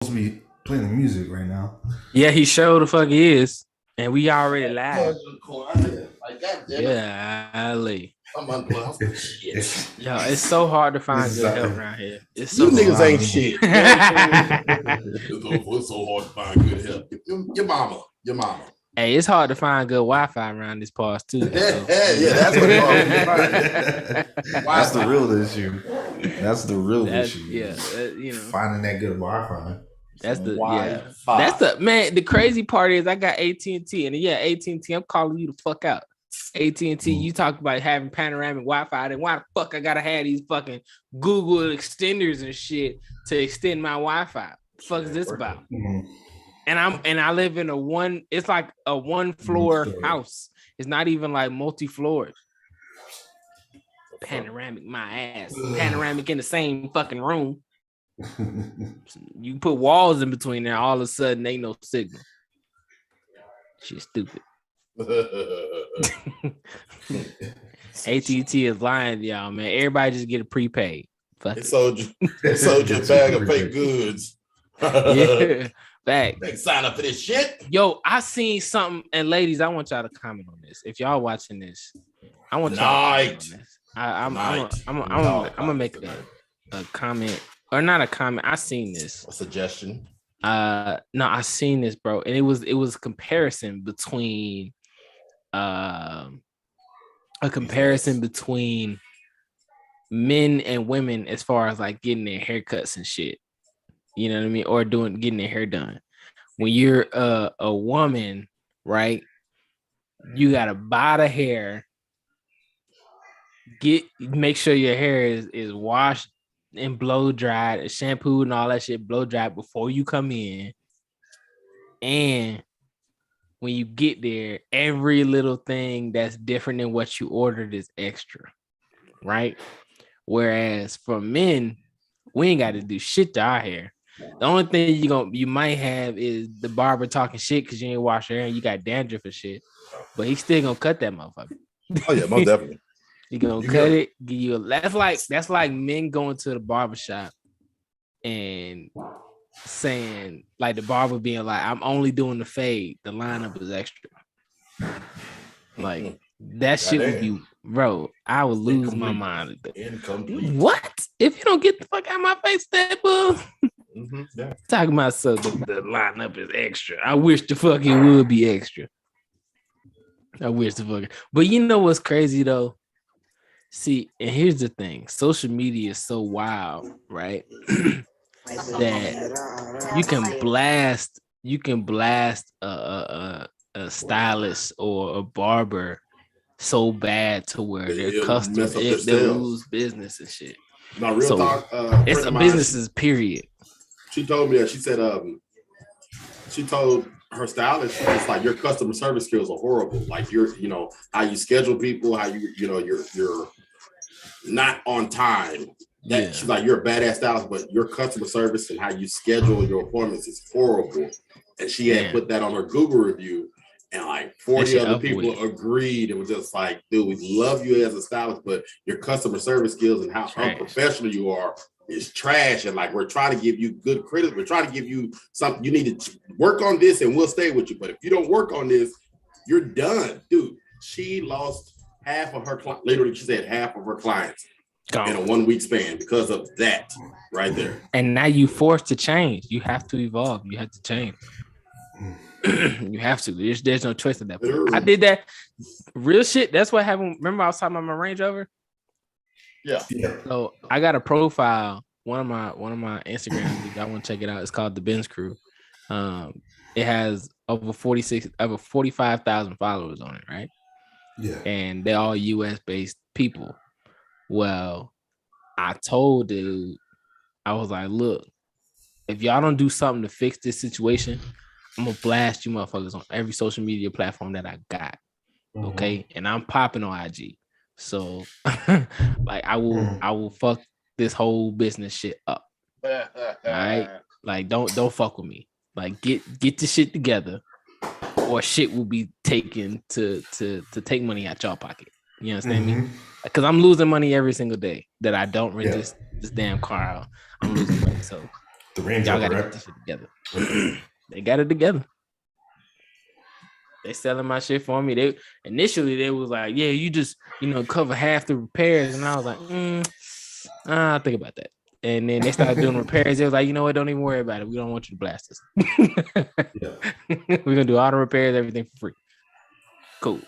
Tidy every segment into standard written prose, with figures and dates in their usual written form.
supposed to be playing the music right now. Yeah, he sure the fuck is. And we already live. Like, God damn it. Yeah, Ali. I'm unplugged. Shit. Yo, it's so hard to find good help around here. It's so You niggas hard. ain't shit. It's so hard to find good help. Your mama. Hey, it's hard to find good Wi-Fi around this parts too. So. Yeah, that's what That's the real issue. That's the real issue. Yeah, finding that good Wi-Fi. That's the man. The crazy part is I got AT&T, and yeah, AT&T, I'm calling you the fuck out. AT&T, you talk about having panoramic Wi-Fi, then why the fuck I gotta have these fucking Google extenders and shit to extend my Wi-Fi? The fuck is this about? Mm-hmm. And I live in it's like a one floor house. It's not even like multi-floors. Panoramic, my ass. Panoramic in the same fucking room. You put walls in between there, all of a sudden ain't no signal. Shit stupid. AT&T is lying to y'all, man. Everybody just get a prepaid. Fuck it. Sold you a bag of fake goods. Yeah. Back. Sign up for this shit. Yo, I seen something, and ladies, I want y'all to comment on this. If y'all watching this, I want y'all to comment on this. I'm gonna make a comment, or not a comment. I seen this. A suggestion. No, I seen this, bro, and it was a comparison between men and women as far as like getting their haircuts and shit. You know what I mean? Or getting their hair done. When you're a woman, right? You gotta buy the hair, make sure your hair is washed and blow dried, shampooed and all that shit, blow dried before you come in. And when you get there, every little thing that's different than what you ordered is extra, right? Whereas for men, we ain't got to do shit to our hair. The only thing you might have is the barber talking shit because you ain't wash your hair and you got dandruff and shit. But he's still gonna cut that motherfucker. Oh yeah, most definitely. He gonna cut it, give you that's like men going to the barbershop and saying, like, the barber being like, I'm only doing the fade, the lineup is extra. Like that shit would be, bro, I would lose my mind. Incomplete. What? If you don't get the fuck out of my face, that boo. Yeah. Talking about the lineup is extra. I wish the fucking would be extra. But you know what's crazy though? See, and here's the thing: social media is so wild, right? That you can blast a stylist or a barber so bad to where their customers they'll lose business and shit. No, real talk. It's a business's period. She told me that. She said, she told her stylist, it's like your customer service skills are horrible. Like you're, how you schedule people, how you're not on time. She's like, you're a badass stylist, but your customer service and how you schedule your appointments is horrible. And she had put that on her Google review, and like 40 other people agreed. It was just like, dude, we love you as a stylist, but your customer service skills and how unprofessional you are is trash. And like, we're trying to give you good credit. We're trying to give you something. You need to work on this and we'll stay with you. But if you don't work on this, you're done. Dude, she lost half of her clients. Literally, she said half of her clients in a 1 week span because of that right there. And now you forced to change. You have to evolve. You have to change. You have to. There's no choice at that point. I did that real shit. That's what happened. Remember I was talking about my Range Rover? Yeah. So I got a profile. One of my Instagrams. I want to check it out. It's called the Benz Crew. It has over 45,000 followers on it, right? Yeah. And they're all US based people. Well, I told dude, I was like, look, if y'all don't do something to fix this situation, I'm gonna blast you motherfuckers on every social media platform that I got. Okay. And I'm popping on IG. So like I will fuck this whole business shit up. All right. Like don't fuck with me. Like get the shit together, or shit will be taken to take money out your pocket. You understand me? Because I'm losing money every single day that I don't rent this damn car out. I'm losing money. So The Range Y'all Rover, gotta get this shit together. They got it together. They selling my shit for me. They initially was like, yeah, you just cover half the repairs, and I was like, I'll think about that. And then they started doing repairs. They was like, you know what? Don't even worry about it. We don't want you to blast us. We're gonna do all the repairs, everything for free. Cool.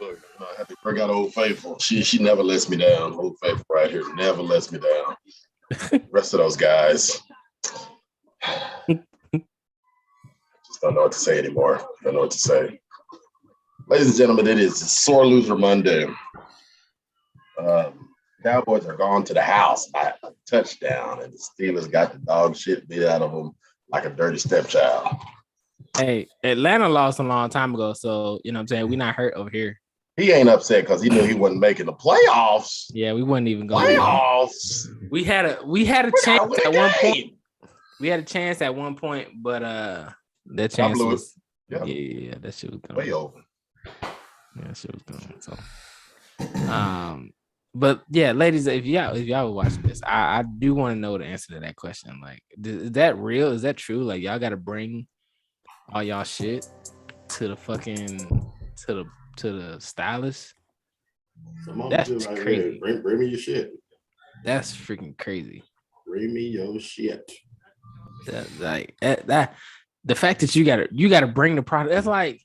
Look, I had to bring out Old Faithful. She never lets me down. Old Faithful right here never lets me down. The rest of those guys. Just don't know what to say anymore. Don't know what to say. Ladies and gentlemen, it is Sore Loser Monday. Cowboys are gone to the house by a touchdown, and the Steelers got the dog shit beat out of them like a dirty stepchild. Hey, Atlanta lost a long time ago, so you know what I'm saying? We're not hurt over here. He ain't upset because he knew he wasn't making the playoffs. Yeah, we wasn't even going. Playoffs. We had a chance at one point. We had a chance at one point, but that chance was yeah, that shit was gone. Way over. Yeah, that shit was gone. So but yeah, ladies, if y'all were watching this, I do want to know the answer to that question. Like, is that real? Is that true? Like, y'all gotta bring all y'all shit to the fucking to the stylist? That's crazy. Bring me your shit. That's freaking crazy. Bring me your shit. That the fact that you gotta bring the product. That's like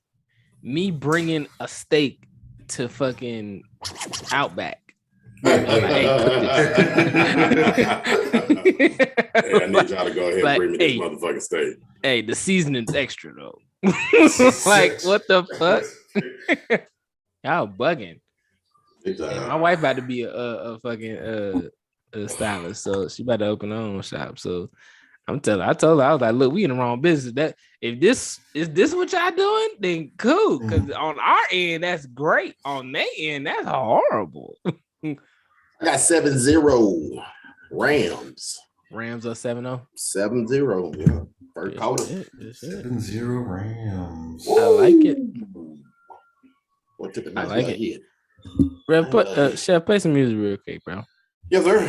me bringing a steak to fucking Outback. I need y'all to go ahead and bring me this motherfucking steak. Hey, the seasoning's extra though. Like, what the fuck? Y'all bugging. My wife about to be a fucking stylist, so she about to open her own shop. So I told her, I was like, look, we in the wrong business. That if this is what y'all doing, then cool. Because on our end, that's great. On their end, that's horrible. I got 7-0 Rams. Rams are 7-0. 7-0. Yeah. First quarter. 7-0 Rams. I like it. What took a I nice like it. hit. Rev, Chef, play some music real quick, bro. Yes, sir.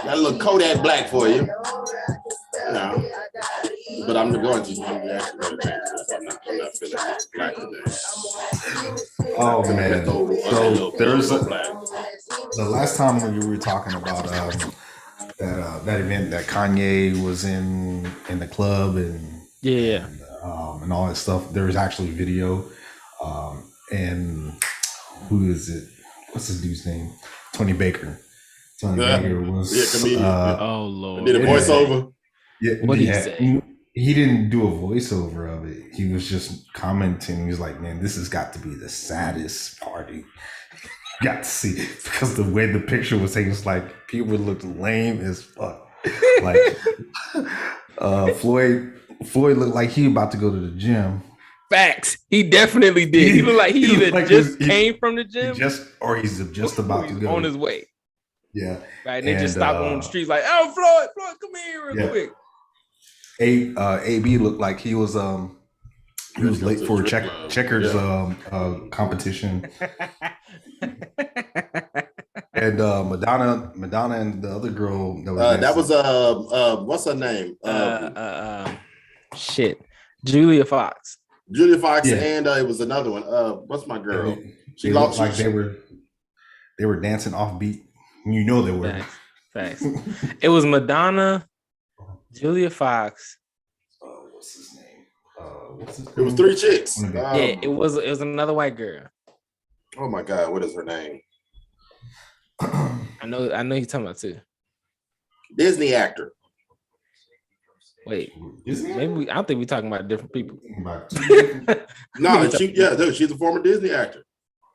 Got a little Kodak Black for you. No. But I'm going to. I'm not feeling black today. Oh man! So there's the last time when you were talking about that event that Kanye was in the club and and all that stuff. There's actually video, and who is it? What's this dude's name? Tony Baker. Tony Baker was comedian. Oh Lord! Did a voiceover. Yeah, what did he say? He didn't do a voiceover of it. He was just commenting. He was like, man, this has got to be the saddest party you got to see. Because the way the picture was taken, it's like people looked lame as fuck. Like Floyd looked like he about to go to the gym. Facts. He definitely did. He looked like he either like just came from the gym he's just about to go. On his way. Yeah. Right. And they just stopped on the streets like, oh, Floyd, come here real quick. AB looked like he was late for checkers competition. And Madonna and the other girl that was what's her name? Julia Fox. And it was another one. What's my girl? She looked like they were dancing off beat. You know they were. Facts. It was Madonna, Julia Fox. What's his name? It was 3 chicks. It was another white girl. Oh my God, what is her name? I know you're talking about too. Disney actor. Wait, maybe I don't think we're talking about different people. No, she's a former Disney actor.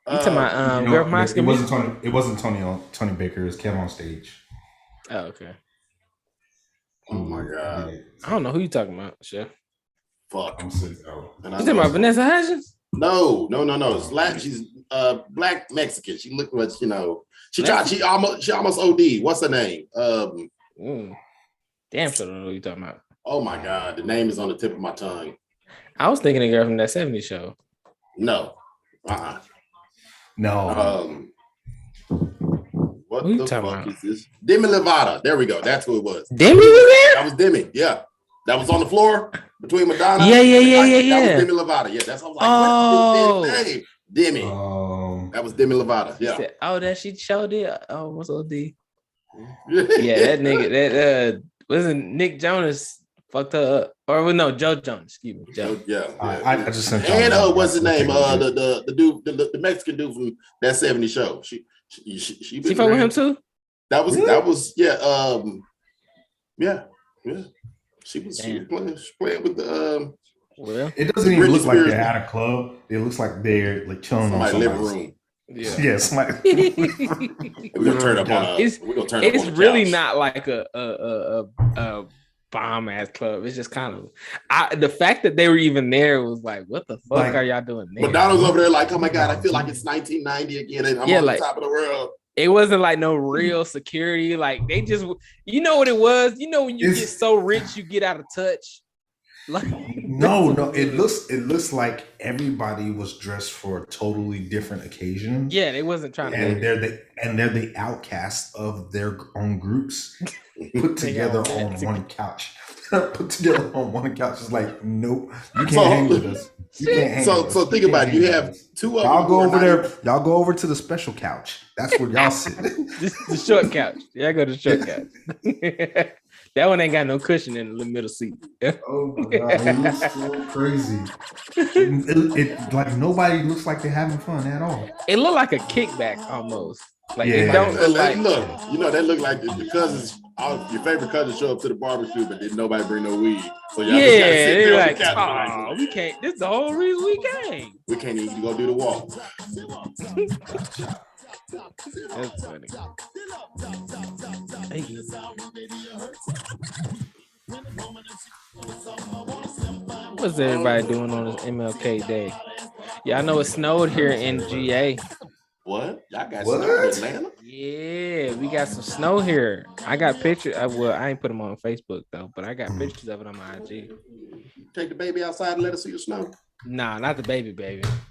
You talking about Girl from High School Musical? It wasn't Tony Baker. It was Kev on Stage. Oh, okay. Oh my God. I don't know who you talking about, Chef. Fuck. I'm sick. You talking about Vanessa Hudgens? No. She's black Mexican. She looked much, She almost OD. What's her name? Damn sure don't know who you talking about. Oh my God, the name is on the tip of my tongue. I was thinking of the girl from that 70s show. No. No. What Who the talking fuck about? is this? Demi Lovato. There we go. That's who it was. Demi was there? That was Demi. Yeah. That was on the floor between Madonna. Yeah. That was Demi Lovato. Yeah, that's what I was like, what's this name? Demi. That was Demi Lovato. Yeah. Said, that she showed it. Oh, what's OD? Yeah, that nigga, that wasn't Nick Jonas fucked her up. Or no, Joe Jonas, excuse me. Joe. Yeah. I just sent and what's his name? The dude, the Mexican dude from that 70s show. She fuck with him too? That was yeah. She was playing with the well, it doesn't even look like they're at a club. It looks like they're like chilling on somebody's living room. Yeah, somebody. We're gonna turn up on it's really not like a bomb ass club. It's just kind of the fact that they were even there was like, what the fuck are y'all doing there? Madonna's over there like, oh my god, I feel like it's 1990 again, and I'm on the top of the world. It wasn't like no real security. Like they just, you know what it was. You know when you get so rich, you get out of touch. Like no, it looks like everybody was dressed for totally different occasions. Yeah, they wasn't trying to. They're the outcasts of their own groups put together on one couch. Put together on one couch is like, nope, you can't hang with us. So think about it. You have two of y'all go over there. Y'all go over to the special couch. That's where y'all sit. The short couch. Yeah, I go to the short couch. That one ain't got no cushion in the middle seat. Oh my god, it looks so crazy. It like nobody looks like they're having fun at all. It looked like a kickback almost. Like it don't look like. Look, they look like the cousins. Your favorite cousins show up to the barbecue, but didn't nobody bring no weed. So y'all just gotta sit there like, oh, we can't. This is the whole reason we came. We can't even go do the walk. That's funny. What's everybody doing on this MLK Day? Yeah, I know it snowed here in GA. What? Y'all got snow in Atlanta? Yeah, we got some snow here. I got pictures. I ain't put them on Facebook though, but I got pictures of it on my IG. Take the baby outside and let us see the snow. Nah, not the baby,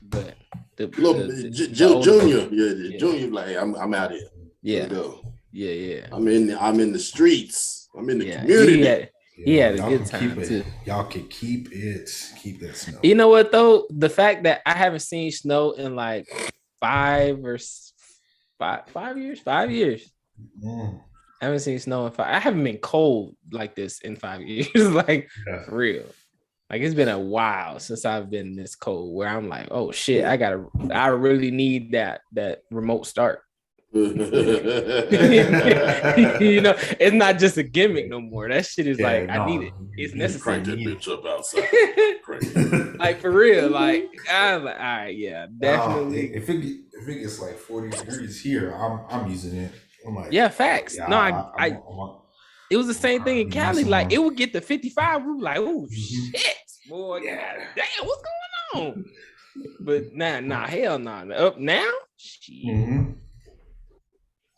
but the Junior. Yeah, Junior. Like I'm out here. Yeah. Yeah. I'm in the streets. I'm in the community. He had a good time too. Y'all can keep that snow. You know what though? The fact that I haven't seen snow in like 5 years. I haven't seen snow in 5. I haven't been cold like this in 5 years. Like for real. Like it's been a while since I've been this cold where I'm like, oh shit, I really need that remote start. You know, it's not just a gimmick no more. That shit is I need it. It's necessary. Crank that bitch up outside. Like for real. Like I was like, all right, yeah, definitely. If it gets like 40 degrees here, I'm using it. I'm like, yeah, facts. Yeah, no, it was the same thing in Cali. Like it would get to 55. We were like, oh shit, boy, damn, what's going on? But nah, hell nah. Up now, shit. Mm-hmm.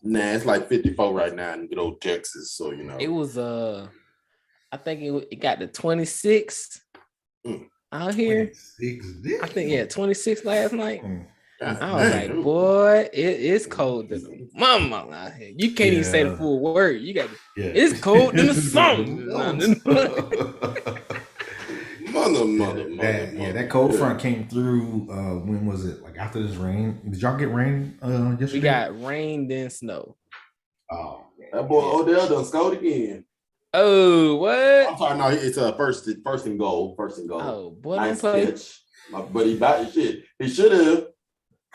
Nah, it's like 54 right now in good old Texas. So you know, it was I think it got to 26 out here. 26, I think 26 last night. I was like, boy, it's cold than the mama out here. You can't even say the full word. You got it's cold than the sun. Mother. That cold front came through. When was it? Like after this rain? Did y'all get rain yesterday? We got rain then snow. Oh, that boy Odell done scored again. Oh, what? I'm sorry, no, it's first and goal. Oh, boy, nice catch. But he bought his shit. He should have.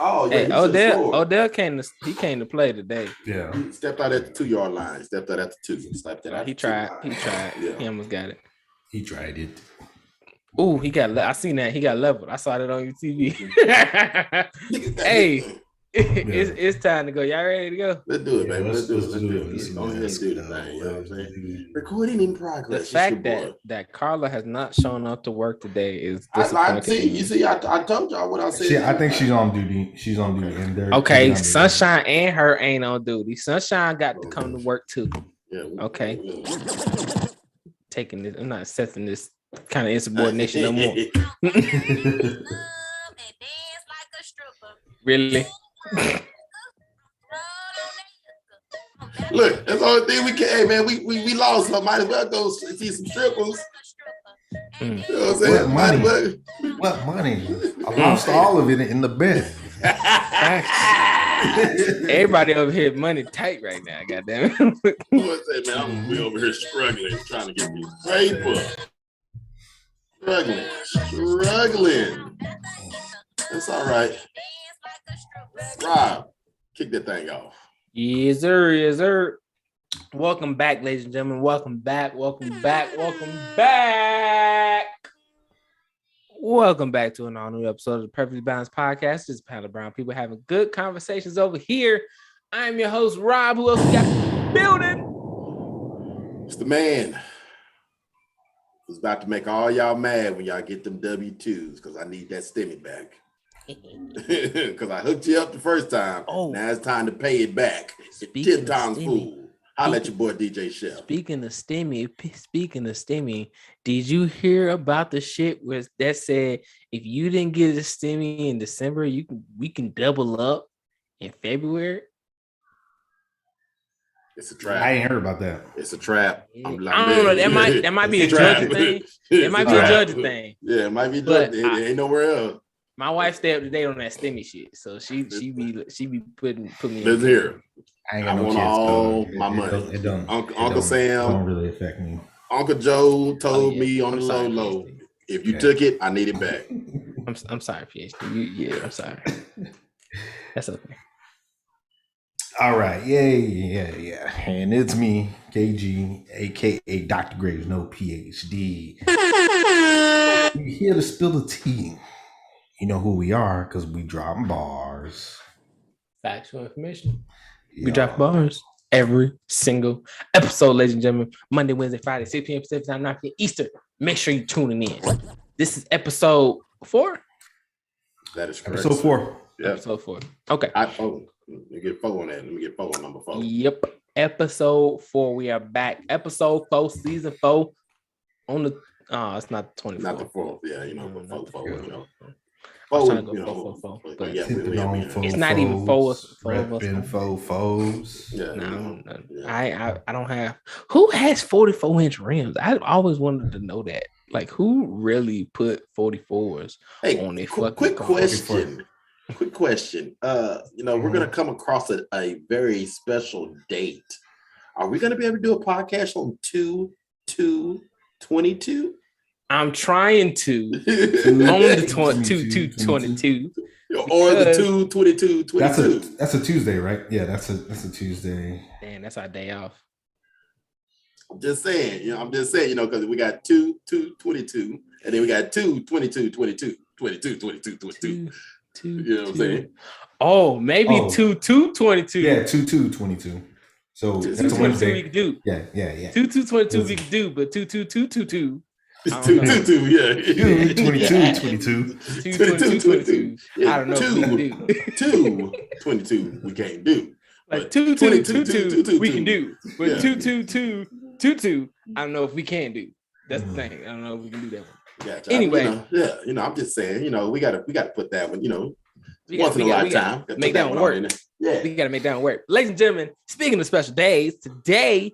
Oh, yeah. Hey, Odell came to play today. Yeah. He stepped out at the 2-yard line. Stepped out at the 2. He tried. Yeah. He almost got it. He tried it. Oh, I seen that. He got leveled. I saw that on your TV. Hey, it's time to go. Y'all ready to go? Let's do it, baby. Let's do it. Let's go ahead and do the thing. You know what I'm saying? Recording in progress. The fact that Carla has not shown up to work today is disappointing. I told y'all what I said. I think she's on duty. And okay, Sunshine and her ain't on duty. Sunshine got to come to work too. Yeah. Okay. Taking this, I'm not accepting this kind of insubordination no more. Really? Look, that's the only thing we can. Hey man, we lost. So might as well go see some strippers. You know what I'm saying? What money? I lost all of it in the bet. Everybody over here money tight right now. Goddamn it. We over here struggling, trying to get these paper. Struggling. That's all right. Rob, kick that thing off. Yes, sir. Yes, sir. Welcome back, ladies and gentlemen. Welcome back. Welcome back. Welcome back. Welcome back to an all new episode of the Perfectly Balanced Podcast. This is Panel Brown people having good conversations over here. I'm your host, Rob. Who else we got in the building? It's the man who's about to make all y'all mad when y'all get them W-2s because I need that stimmy back. Because I hooked you up the first time. Oh, now it's time to pay it back. 10 times fool. I'll let your boy DJ Chef. Speaking of stimmy, did you hear about the shit where that said if you didn't get a stimmy in December, we can double up in February? It's a trap. I ain't heard about that. It's a trap. I don't know. That might be a judging thing. It might be a judging thing. Yeah, it might be judging. It ain't nowhere else. My wife stayed up to date on that stimmy shit, so she be putting me. Listen here. I want all my money. It don't. Uncle Sam don't really affect me. Uncle Joe told me on the low. If you took it, I need it back. I'm sorry, PhD. I'm sorry. That's okay. All right. Yeah. And it's me, KG, aka Dr. Graves, no PhD. We're here to spill the tea. You know who we are because we drop bars. Factual information. We drop bars every single episode, ladies and gentlemen. Monday, Wednesday, Friday, 6 p.m. Pacific time, 9 p.m. Eastern. Make sure you're tuning in. This is episode 4. That is correct. Episode 4. Yeah. Episode 4. Okay. Let me get 4 on that. Let me get 4 on number 4. Yep. Episode 4. We are back. Episode 4, season 4. On the it's not 24. Not the 4th. Yeah, you know, but 4, you know. It's not even 4 of us. Foes. Yeah, no. I don't have. Who has 44-inch rims? I always wanted to know that. Like, who really put 44s on their fucking quick question. Quick question. We're gonna come across a very special date. Are we gonna be able to do a podcast on 2/2/22? I'm trying to on the 2/2/22 or the 2/22/22. That's a Tuesday, right? Yeah, that's a Tuesday. Man, that's our day off. I'm just saying, because we got 2/2/22, and then we got 2/22/22, 22/22/22. You know what I'm saying? Oh, maybe 2/2/22. Yeah, 2/2/22. So 2/2/22 we could do. Yeah. 2/2/22 we could do, but 2/2/2/22. It's 2/2, yeah. 2/22/22. 2/22/22. I don't know. 2/22 we can't do. Like 2/2/22 we can do, but 2/2/2/22 I don't know if we can do. That's the thing. I don't know if we can do that one. Gotcha. Anyway, I'm just saying, we gotta put that one, once in a lifetime. Make that one work. Yeah, we gotta make that one work. Ladies and gentlemen, speaking of special days, today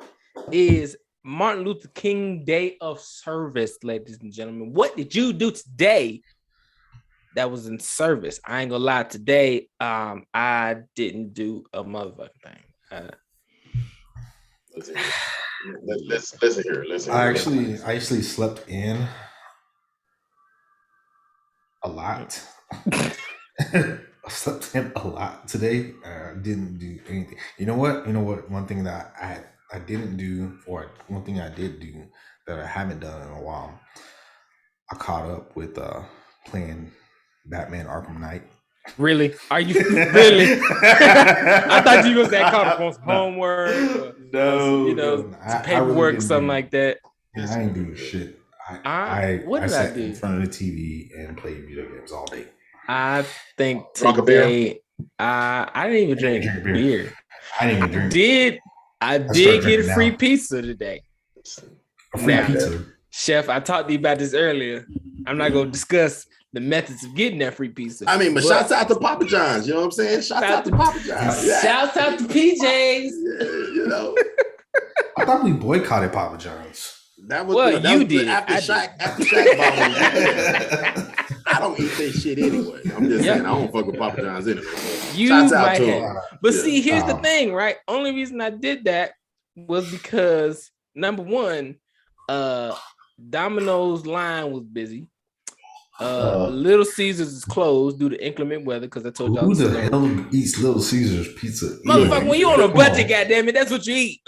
is Martin Luther King Day of Service, ladies and gentlemen. What did you do today that was in service? I ain't gonna lie, today I didn't do a motherfucking thing. Listen here. I actually slept in a lot. I slept in a lot today. Didn't do anything. You know what? One thing that I didn't do, or one thing I did do that I haven't done in a while, I caught up with playing Batman Arkham Knight. Really? Are you really? I thought you was that caught up on some homework. No, paperwork, really something like that. I ain't do shit. I sat in front of the TV and played video games all day. I think today I didn't even drink beer. I didn't even drink. I did get a free pizza today. A free pizza. Chef, I talked to you about this earlier. I'm not going to discuss the methods of getting that free pizza. I mean, but shouts out to Papa John's. You know what I'm saying? Shouts out to Papa John's. Yeah. Shouts out to PJs. Yeah, you know. I thought we boycotted Papa John's. That was well, that you was did after Shaq bought him. I don't eat that shit anyway. I'm just saying I don't fuck with Papa John's anyway. You Shouts out might to have. him. But see, here's the thing, right? Only reason I did that was because number one, Domino's line was busy. Little Caesars is closed due to inclement weather because I told y'all. Who the hell eats Little Caesars pizza? Motherfucker, when you on a budget, goddamn it, that's what you eat.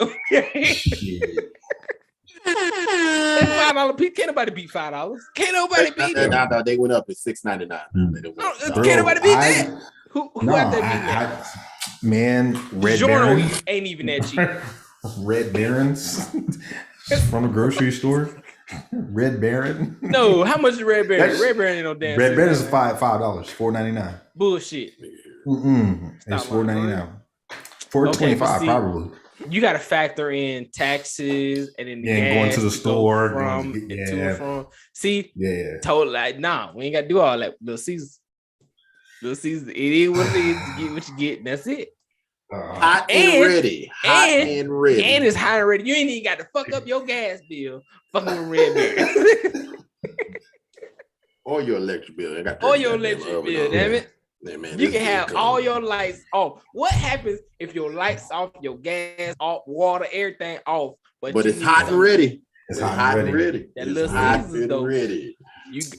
That $5 pizza. Can't nobody beat $5. Can't nobody beat it. No, they went up at $6.99. Can't nobody beat that. Who out there beating that? Man, Red Giorno Baron ain't even that cheap. Red Barons from a grocery store. Red Baron. No, how much is Red Baron? Red Baron ain't no damn. Red Baron is $5, $4.99. Bullshit. It's $4.99. $4.25 probably. You got to factor in taxes and then going to the store from to and from. See, told like, nah, we ain't got to do all that. Little Caesars, it is what it is. You get what you get, and that's it. Hot and ready. And it's hot and ready. You ain't even got to fuck up your gas bill. Fucking with Red Baron. Or your electric bill. Or your electric bill, damn it. Yeah, man, you can have all your lights off. What happens if your lights off, your gas off, water, everything off? But it's hot and ready. It's hot and ready. That little Caesars, though. Ready.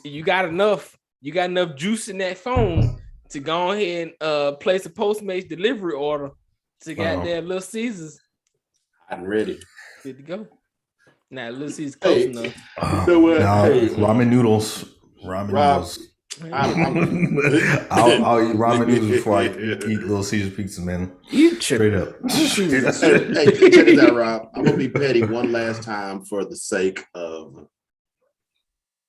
You got enough. You got enough juice in that phone to go ahead and place a Postmates delivery order to goddamn Little Caesars. Hot and ready. Good to go. Now Little Caesars close enough. Ramen noodles. I'll eat ramen noodles before I eat Little Caesars pizza, man. You straight up. Hey, check this out, Rob. I'm gonna be petty one last time for the sake of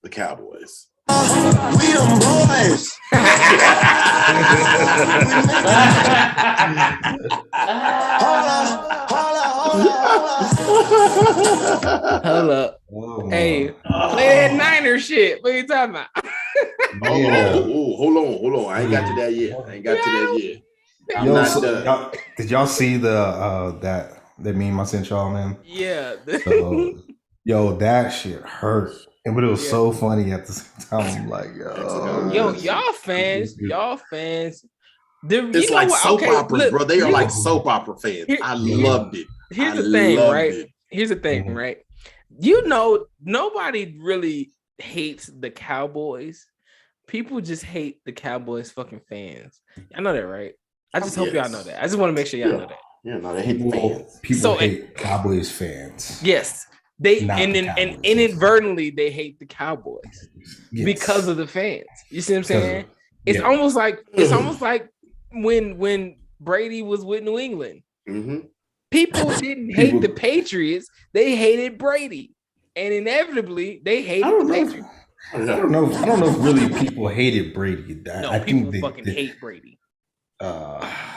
the Cowboys. We them boys. Hold up. Hey, play that Niner shit. What are you talking about? Hold on. I ain't got to that yet. Did y'all see the that meme I sent y'all, man? Yeah. So, that shit hurt. But it was so funny at the same time. I'm like, y'all fans. It's like soap operas, bro. They are like soap opera fans. I loved it. Here's the thing, right? You know, nobody really hates the Cowboys. People just hate the Cowboys fucking fans. I know that, right? I just hope y'all know that. I just want to make sure y'all know that. Yeah, no, they hate the fans. People hate Cowboys fans. Yes. They and inadvertently they hate the Cowboys because of the fans. You see what I'm saying? It's almost like when Brady was with New England. Mm-hmm. People didn't hate the Patriots; they hated Brady, and inevitably they hated the Patriots. I don't know if really people hated Brady. I people fucking hate Brady. I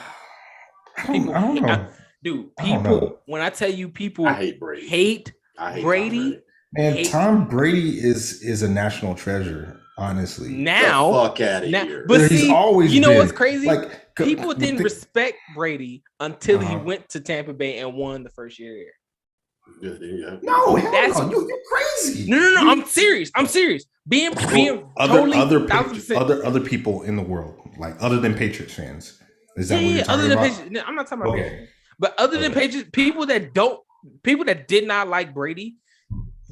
don't know. Dude, people. When I tell you, people I hate Brady. Hate Brady. Man, Tom Brady is a national treasure, honestly. Now, fuck out of here. But he's always you know been. What's crazy? Like, people didn't respect Brady until he went to Tampa Bay and won the first year. No, you're crazy. No. I'm serious. Being other people in the world, like other than Patriots fans. Is that what you're talking about? Patriots, I'm not talking about Patriots. But other than Patriots, people that did not like Brady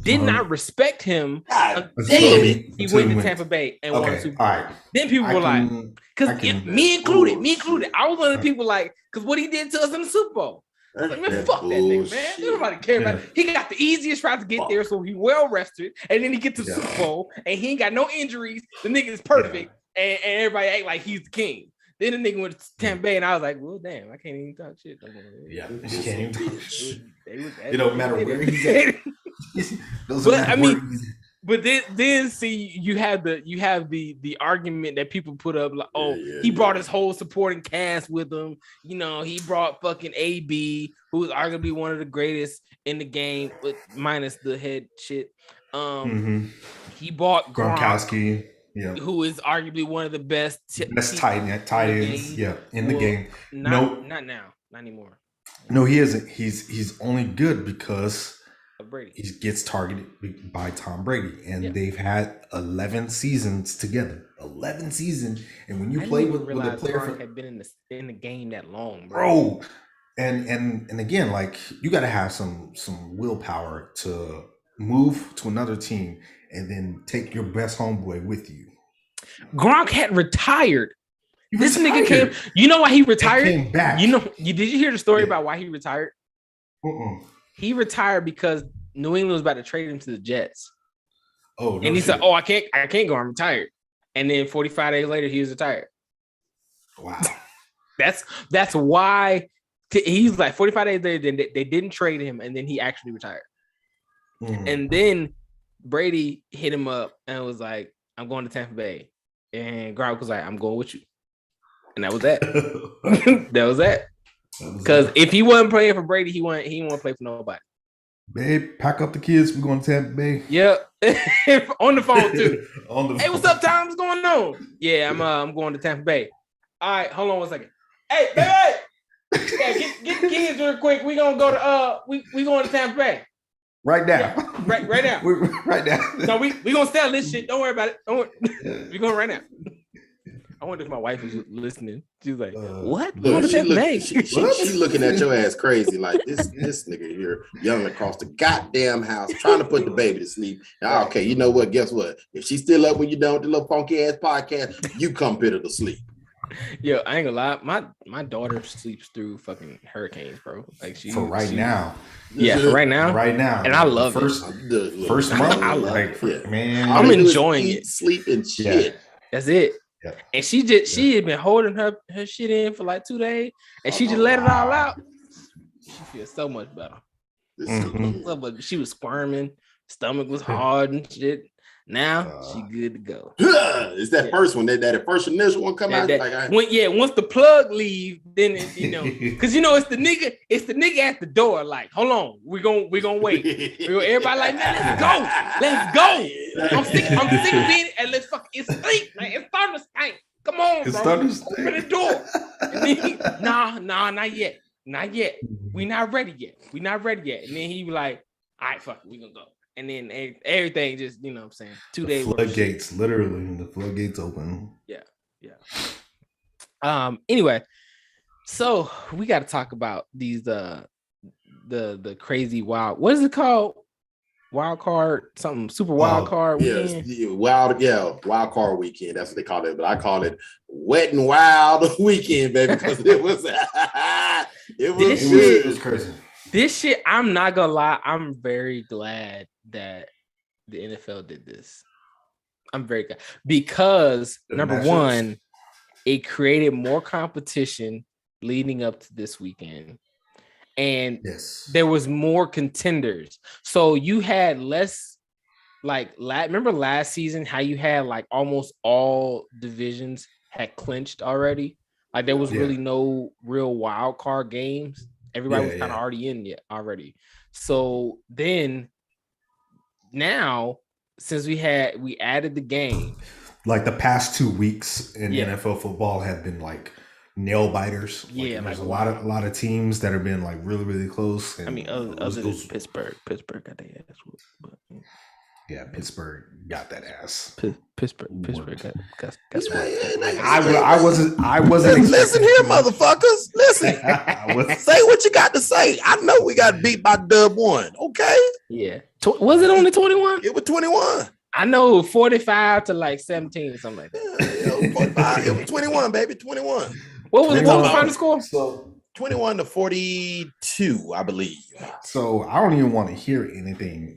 did not respect him until he went to Tampa Bay and won the Super Bowl. Right. Then people were like, because me included, I was one of the people like, because what he did to us in the Super Bowl. Like, man, fuck that nigga, man. Nobody care about it. He got the easiest route to get there, so he well rested, and then he get to the Super Bowl, and he ain't got no injuries. The nigga is perfect, and everybody act like he's the king. Then the nigga went to Tampa Bay, and I was like, well, damn, I can't even talk shit. Yeah, you can't even talk shit. It don't matter where he's at. But then see, you have the argument that people put up like, he brought his whole supporting cast with him. You know, he brought fucking AB, who is arguably one of the greatest in the game, minus the head shit. He bought Gronkowski. who is arguably one of the best tight ends, in the game. Not now, not anymore. No, he isn't. He's only good because of Brady. He gets targeted by Tom Brady, and they've had 11 seasons together. 11 seasons, and when you play with a player had been in the game that long, bro. And again, like, you got to have some willpower to move to another team and then take your best homeboy with you. Gronk had retired. This nigga came. You know why he retired? He came back. Did you hear the story about why he retired? He retired because New England was about to trade him to the Jets. Oh, no, and he said, "Oh, I can't go. I'm retired." And then 45 days later, he was retired. Wow. That's why he's like 45 days later. They didn't trade him, and then he actually retired. And then Brady hit him up and was like, "I'm going to Tampa Bay," and Gronk was like, "I'm going with you," and that was that. That was that. Because if he wasn't playing for Brady, he won't play for nobody. Babe, pack up the kids. We're going to Tampa Bay. Yep. On the phone too. Hey, what's up, Tom? What's going on? Yeah, I'm going to Tampa Bay. All right, hold on one second. Hey, baby. Yeah, get the kids real quick. We gonna go to we going to Tampa Bay. Right now. Yeah, right now. Right now. No, we gonna sell this shit. Don't worry about it. Don't worry. We going right now. I wonder if my wife was listening. She was like, "What? She looking at your ass crazy like this nigga here yelling across the goddamn house trying to put the baby to sleep." Okay, you know what? Guess what? If she's still up when you're done with the little funky ass podcast, you come put her to sleep. Yo, I ain't gonna lie. My daughter sleeps through fucking hurricanes, bro. Like now. Yeah, for right now. Right now. And I love first month. I love it. Man. I'm enjoying it. Sleep and shit. Yeah. That's it. Yeah. And she had been holding her shit in for like 2 days, and she just let it all out. She feels so much better. So much. She was squirming, stomach was hard and shit. Now she good to go. It's that first one, that first initial one come out. Once the plug leave, then because it's the nigga at the door. Like, hold on, we're gonna wait. Everybody like, man, let's go. I'm sick of being and let's fucking it's sleep, man. It's starting to stink. Come on, it's bro. Open the door. And then nah, not yet. We not ready yet. And then he was like, all right, fuck it, we gonna go. And then everything just, you know what I'm saying? 2 days. Floodgates, literally. The floodgates open. Yeah. Anyway, so we got to talk about these the crazy wild. What is it called? Wild card, something super wild card weekend. Wild card weekend. That's what they call it. But I call it wet and wild weekend, baby, because it was crazy. This shit, I'm not gonna lie, I'm very glad that the NFL did this. I'm very glad because number one, it created more competition leading up to this weekend. And there was more contenders. So you had less, remember last season how you had like almost all divisions had clinched already? Like there was really no real wild card games. Everybody was kind of already in yet already. So then now, since we added the game. Like the past 2 weeks in NFL football have been like nail biters. There's a lot of teams that have been like really, really close. And other than Pittsburgh got their ass whooped. Yeah, Pittsburgh got that ass. Pittsburgh got I wasn't. Listen here, motherfuckers. Listen. Say what you got to say. I know we got beat by Dub 1. Okay. Yeah. Was it only 21? It was 21. I know 45 to like 17 or something like that. 45. It was 21, baby. 21. What was the final score? So 21 to 42, I believe. So I don't even want to hear anything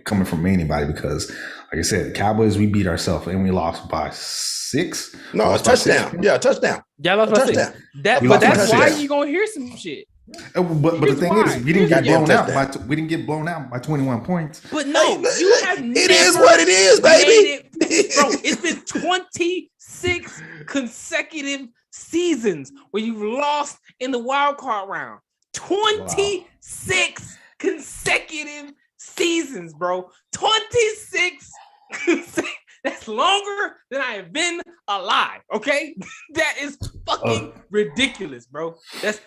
coming from anybody because, like I said, the Cowboys, we beat ourselves and we lost by 6. No, a touchdown. Yeah, a touchdown. Yeah, lost by 6. But that's why you gonna hear some shit. But the thing is, we didn't get blown out. We didn't get blown out by 21 points. But no, you have it is what it is, baby. Bro, it's been 26 consecutive seasons where you've lost in the wild card round. 26 consecutive seasons, bro. 26. That's longer than I have been alive. Okay, that is fucking ridiculous, bro.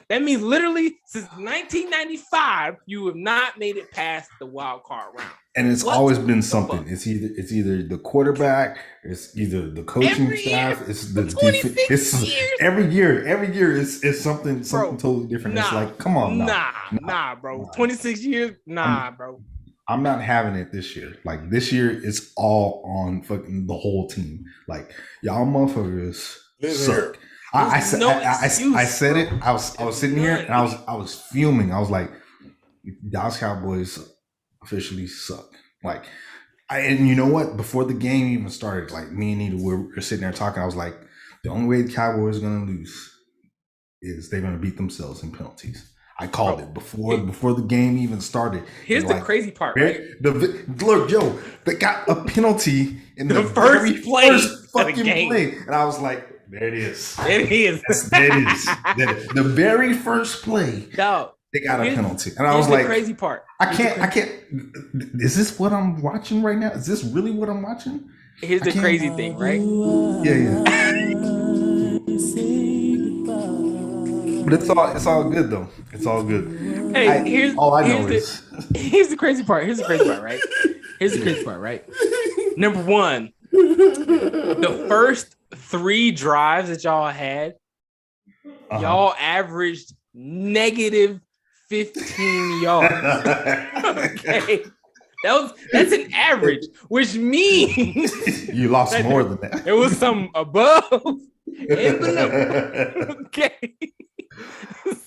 That means literally since 1995, you have not made it past the wild card round. And it's always been something. It's either the quarterback, it's either the coaching staff, it's the defense. It's every year it's something totally different. It's like, come on, nah, bro. 26 years, bro. I'm not having it this year. Like this year, it's all on fucking the whole team. Like y'all motherfuckers suck. I said it. I was sitting here and I was fuming. I was like, Dallas Cowboys officially suck. Like, and you know what? Before the game even started, like me and Nita were sitting there talking. I was like, the only way the Cowboys are gonna lose is they're gonna beat themselves in penalties. I called it before the game even started. Here's the crazy part, right? Look, Joe, they got a penalty in the first fucking play, and I was like, there it is. It is. There it is. The very first play. No. They got a penalty, and I was like, the crazy part. I can't. Is this what I'm watching right now? Is this really what I'm watching? Here's the crazy thing, right? Yeah. But it's all good though. It's all good. Hey, here's the crazy part. Here's the crazy part, right? Number one, the first 3 drives that y'all had, y'all averaged negative 15 yards. Okay. That's an average, which means you lost more than that. It was some above and below. Okay.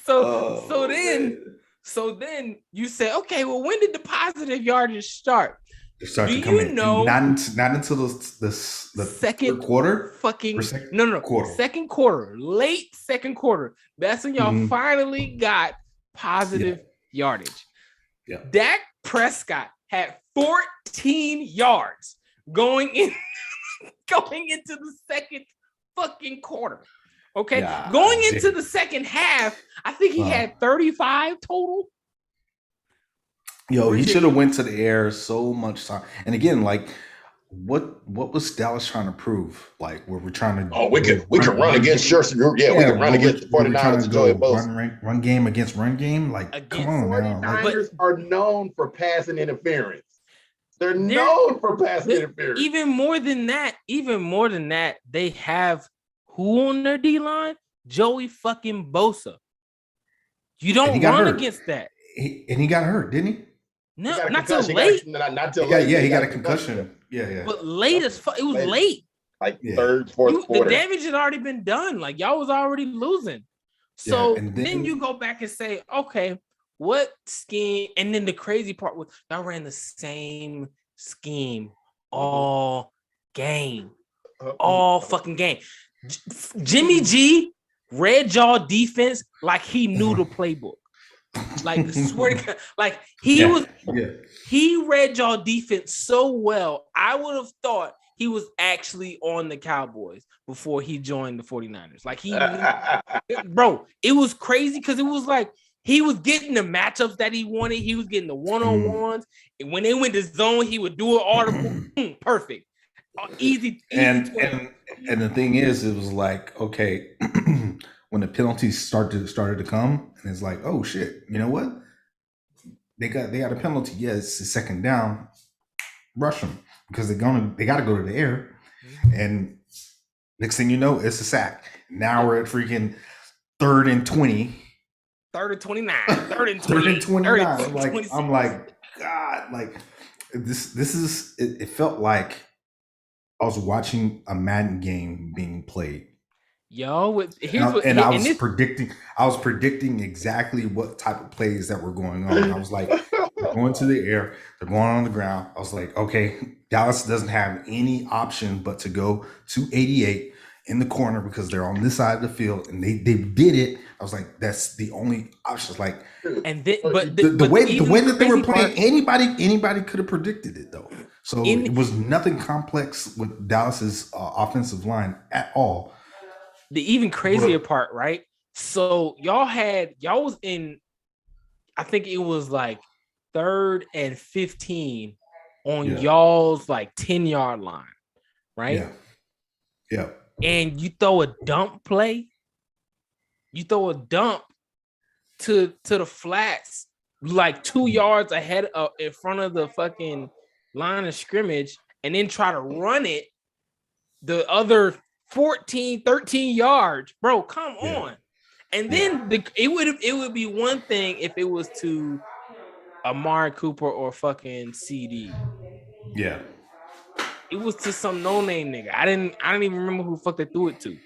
So then you say, okay, well, when did the positive yardage start? It started to come in. Not until the second quarter. Quarter. Second quarter, late second quarter. That's when y'all finally got positive yardage. Yeah. Dak Prescott had 14 yards going into the second fucking quarter. Okay, going into the second half, I think he had 35 total. Yo, he should have went to the air so much time. And again, like, what was Dallas trying to prove? Like, were we trying to? We can run against Scherzer. Yeah, we can run against the 49ers and Joey Bosa. Run game against run game. Like, come on, 49ers are known for passing interference. They're known for passing interference. Even more than that, they have who on their D line? Joey fucking Bosa. You don't run against that. And he got hurt, didn't he? No, not till late. Not till late. Yeah, he got a concussion. Yeah. But late as fuck. It was late. Like third, fourth quarter. The damage had already been done. Like y'all was already losing. So then you go back and say, okay, what scheme? And then the crazy part was y'all ran the same scheme all game. All fucking game. Jimmy G read y'all defense like he knew the playbook. Like, swear to God, like he read y'all defense so well. I would have thought he was actually on the Cowboys before he joined the 49ers. Like bro, it was crazy because it was like he was getting the matchups that he wanted. He was getting the one-on-ones. And when they went to zone, he would do it all perfect. Easy. And the thing is, it was like, okay, when the penalties started to come, and it's like, oh shit, you know what? They got a penalty. Yeah, it's a second down. Rush them because they got to go to the air, and next thing you know, it's a sack. Now we're at freaking 3rd and 20. 3rd and 29. 3rd and 20. 3rd and 29. Like, I'm like, God, like this is. It felt like I was watching a Madden game being played. Yo, I was predicting exactly what type of plays that were going on. I was like, they're going to the air, they're going on the ground. I was like, okay, Dallas doesn't have any option but to go to 88 in the corner because they're on this side of the field, and they did it. I was like, that's the only option. Like, and then, but the way that they were playing, anybody could have predicted it though. So it was nothing complex with Dallas's offensive line at all. The even crazier part, right? So y'all was in, I think it was like 3rd and 15 on y'all's like 10-yard line, right? Yeah. Yeah. And you throw a dump play, you throw a dump to the flats, like 2 yards ahead of in front of the fucking line of scrimmage, and then try to run it the other 14, 13 yards, bro. Come on. And then it would be one thing if it was to Amari Cooper or fucking CD. Yeah. It was to some no-name nigga. I didn't even remember who the fuck they threw it to.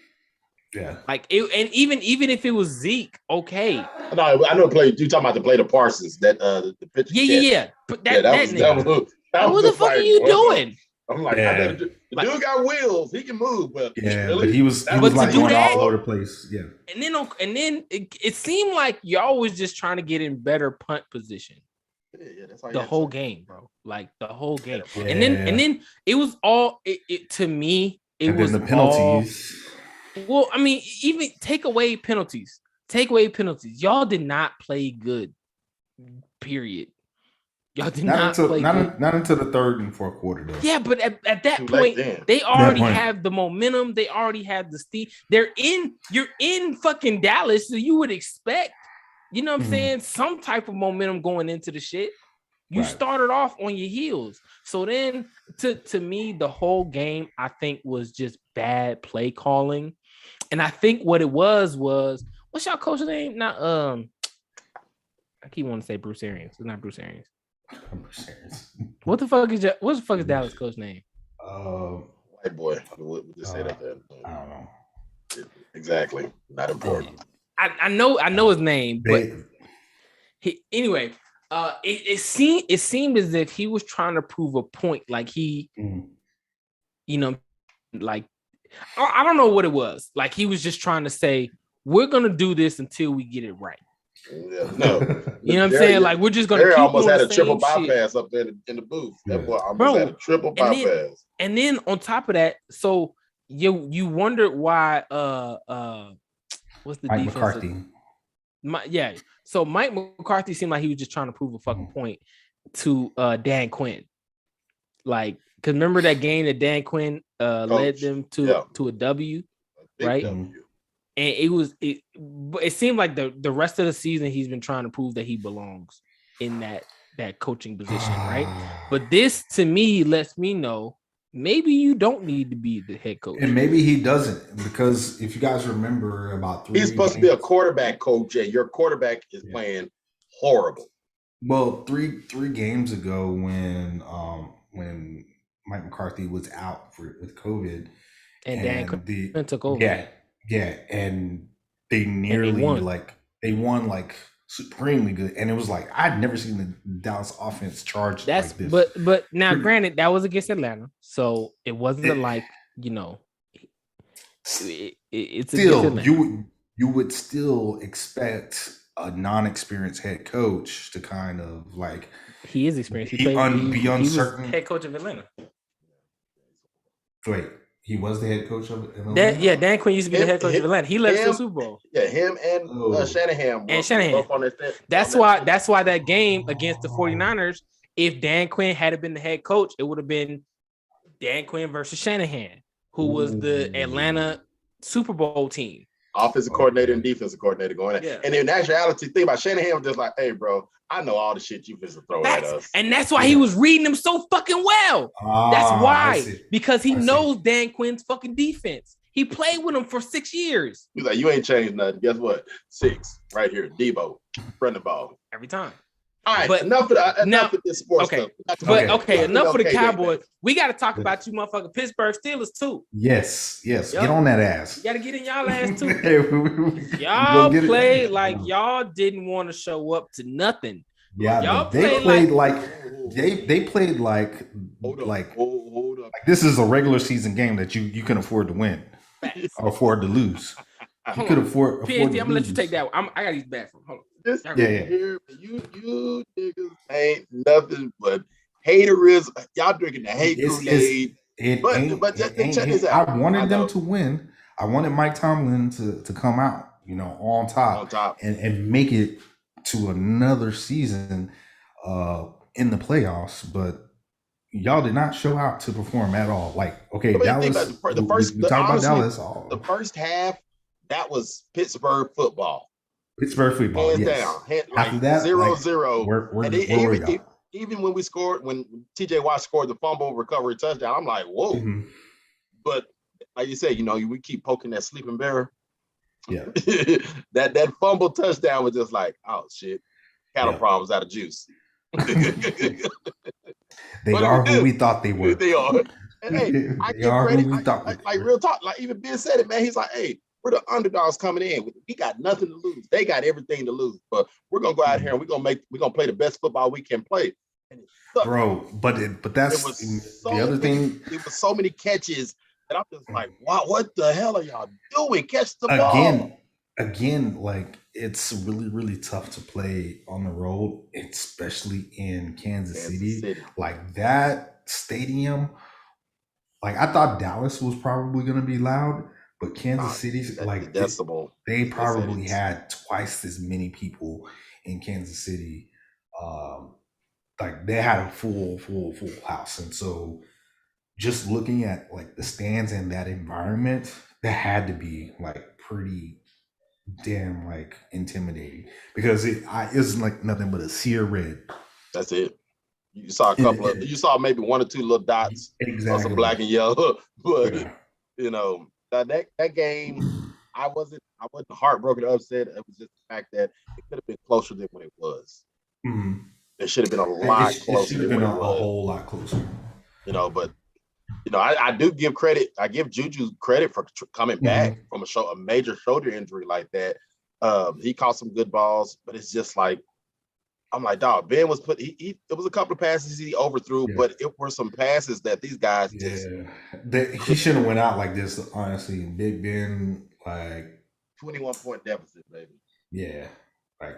Yeah. Like it, and even if it was Zeke, okay. No, I know play. You talking about the play to Parsons that the pitch? Yeah. But that nigga. What the fuck are you doing? I'm like, the dude got wheels. He can move, but but he was like going all over the place. Yeah. And then it seemed like y'all was just trying to get in better punt position. Yeah, that's all the whole game, bro. Like the whole game. Yeah. And then it was all it to me. It and was then the penalties. Well, I mean, even take away penalties. Y'all did not play good. Period. Y'all did not play good. Not until the third and fourth quarter, though. Yeah, but at that point, they already have the momentum. They already have the steam. You're in fucking Dallas, so you would expect, you know what I'm saying, some type of momentum going into the shit. You started off on your heels. So then to me, the whole game, I think, was just bad play calling. And I think what it was what's y'all coach's name? Not I keep wanting to say Bruce Arians. It's not Bruce Arians. What the fuck is Dallas coach name? White boy. We'll just say that. I don't know. Exactly. Not important. I know his name, but anyway, it seemed as if he was trying to prove a point. Like he, you know, like I don't know what it was. Like he was just trying to say, we're gonna do this until we get it right. Yeah, no, you know what I'm saying? Like we're just gonna. Barry almost had a triple bypass up there in the booth. That boy almost had a triple bypass. And then on top of that, so you wondered why what's the Mike defense? McCarthy. So Mike McCarthy seemed like he was just trying to prove a fucking point to Dan Quinn. Like, cause remember that game that Dan Quinn led them to a W, right? W. And it seemed like the rest of the season he's been trying to prove that he belongs in that coaching position, right? But this to me lets me know maybe you don't need to be the head coach. And maybe he doesn't, because if you guys remember about 3 he's supposed to be a quarterback coach, and your quarterback is playing horrible. Well, three games ago when Mike McCarthy was out with COVID and Dan Quinn took over. Yeah, and they nearly they won like supremely good, and it was like I'd never seen the Dallas offense charged like this. But now, granted, that was against Atlanta, so it wasn't like, you know, it's still you would still expect a non-experienced head coach to kind of like he is experienced. He uncertain. He was head coach of Atlanta. Wait. He was the head coach of Atlanta? Dan Quinn used to be the head coach of Atlanta. He left the Super Bowl. Yeah, him and Shanahan. That's why that game against the 49ers, if Dan Quinn had been the head coach, it would have been Dan Quinn versus Shanahan, who was the Atlanta Super Bowl team. Offensive coordinator and defensive coordinator going in. Yeah. And in actuality, think about Shanahan was just like, hey, bro, I know all the shit you just throw at us. And that's why he was reading them so fucking well. That's why. Because he knows Dan Quinn's fucking defense. He played with him for 6 years. He's like, you ain't changed nothing. Guess what? 6 right here. Debo. Run the ball. Every time. All right, but enough of this sports stuff. Enough for the Cowboys. We got to talk about you motherfucking Pittsburgh Steelers too. Yes. Get on that ass. You got to get in y'all ass too. Y'all played like y'all didn't want to show up to nothing. Yeah, they played like this is a regular season game that you can afford to win or afford to lose. You could afford. PhD, I'm gonna let you take that one. I gotta use the bathroom. Hold on. Here, you niggas ain't nothing but haterism. Y'all drinking the hate Kool-Aid. But check this out. I wanted them to win. I wanted Mike Tomlin to come out, on top. And make it to another season in the playoffs. But y'all did not show out to perform at all. Like, okay, Dallas. The first half, that was Pittsburgh football. Pittsburgh football, hands yes. down. After that, 0-0. Even when we scored, when T.J. Watt scored the fumble recovery touchdown, I'm like, whoa. Mm-hmm. But like you said, we keep poking that sleeping bear. Yeah. that fumble touchdown was just like, oh shit, cattle problems out of juice. They are who we thought they were. They are. And hey, I give credit. Like real talk. Like even Ben said it, man. He's like, hey, we're the underdogs coming in. We got nothing to lose. They got everything to lose. But we're gonna go out here and we're gonna play the best football we can play. And bro, but that's the other thing. It was so many catches that I'm just like, wow, what the hell are y'all doing? Catch the ball. Again, like it's really, really tough to play on the road, especially in Kansas City. Like that stadium, like I thought Dallas was probably going to be loud, but Kansas City's like they probably had twice as many people in Kansas City. Like they had a full house, and so just looking at like the stands in that environment, that had to be like pretty damn like intimidating because it isn't like nothing but a sea of red. That's it. You saw a couple you saw maybe one or two little dots, exactly, some black and yellow. But that game, I wasn't heartbroken or upset. It was just the fact that it could have been closer than what it was. Mm-hmm. It should have been a lot closer. It should have been a whole lot closer. But I do give credit. I give Juju credit for coming back from a major shoulder injury like that. He caught some good balls, but it's just like, I'm like, dog, Ben was it was a couple of passes he overthrew, but it were some passes that these guys just. He shouldn't have went out like this, honestly. Big Ben, like 21-point deficit, baby. Yeah. Like,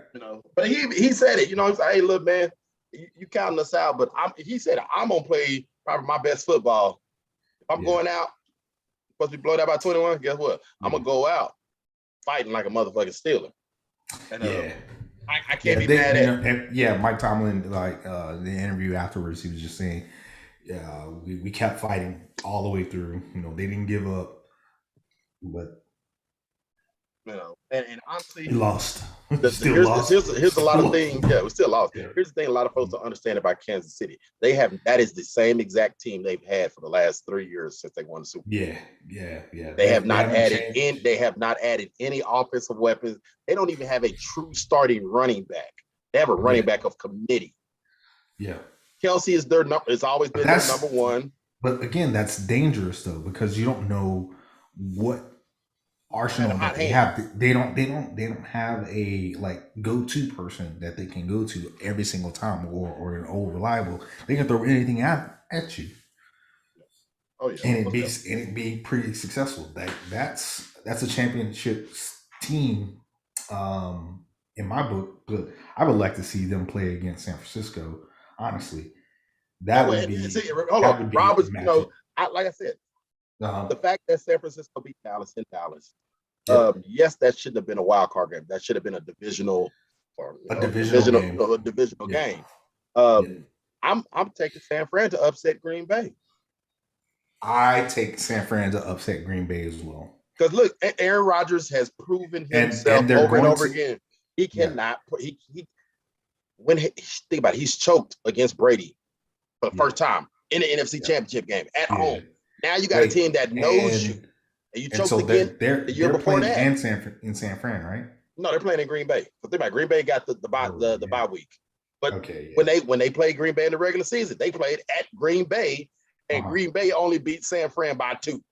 but he said it, he's like, hey, look, man, you counting us out, but he said, I'm going to play probably my best football. If I'm going out, supposed to be blown out by 21, guess what? I'm going to go out fighting like a motherfucking Steeler. And I can't be mad at Mike Tomlin, like the interview afterwards, he was just saying, we kept fighting all the way through. They didn't give up, but and honestly, he lost. Here's a lot of things. Yeah, we still lost. Here's the thing: a lot of folks don't understand about Kansas City. That is the same exact team they've had for the last 3 years since they won the Super Bowl. Yeah. They have not added any offensive weapons. They don't even have a true starting running back. They have a running back of committee. Yeah, Kelsey is their number. It's always been their number one. But again, that's dangerous though, because you don't know what arsenal that they have. They don't have a like go-to person that they can go to every single time or an old reliable. They can throw anything at you. Oh yeah. And it be pretty successful. That's a championship team in my book, but I would like to see them play against San Francisco, honestly. That would be Rob was, like I said, the fact that San Francisco beat Dallas in Dallas. Yes, that shouldn't have been a wild card game. That should have been a divisional game. I'm taking San Fran to upset Green Bay. I take San Fran to upset Green Bay as well. Because look, Aaron Rodgers has proven himself over and over again. He cannot. Think about it. He's choked against Brady for the first time in the NFC Championship game at home. Now you got a team that knows you. And you choked again the year before that. In San Fran, right? No, they're playing in Green Bay. So think about it, Green Bay got the bye week. But when they played Green Bay in the regular season, they played at Green Bay, and Green Bay only beat San Fran by 2.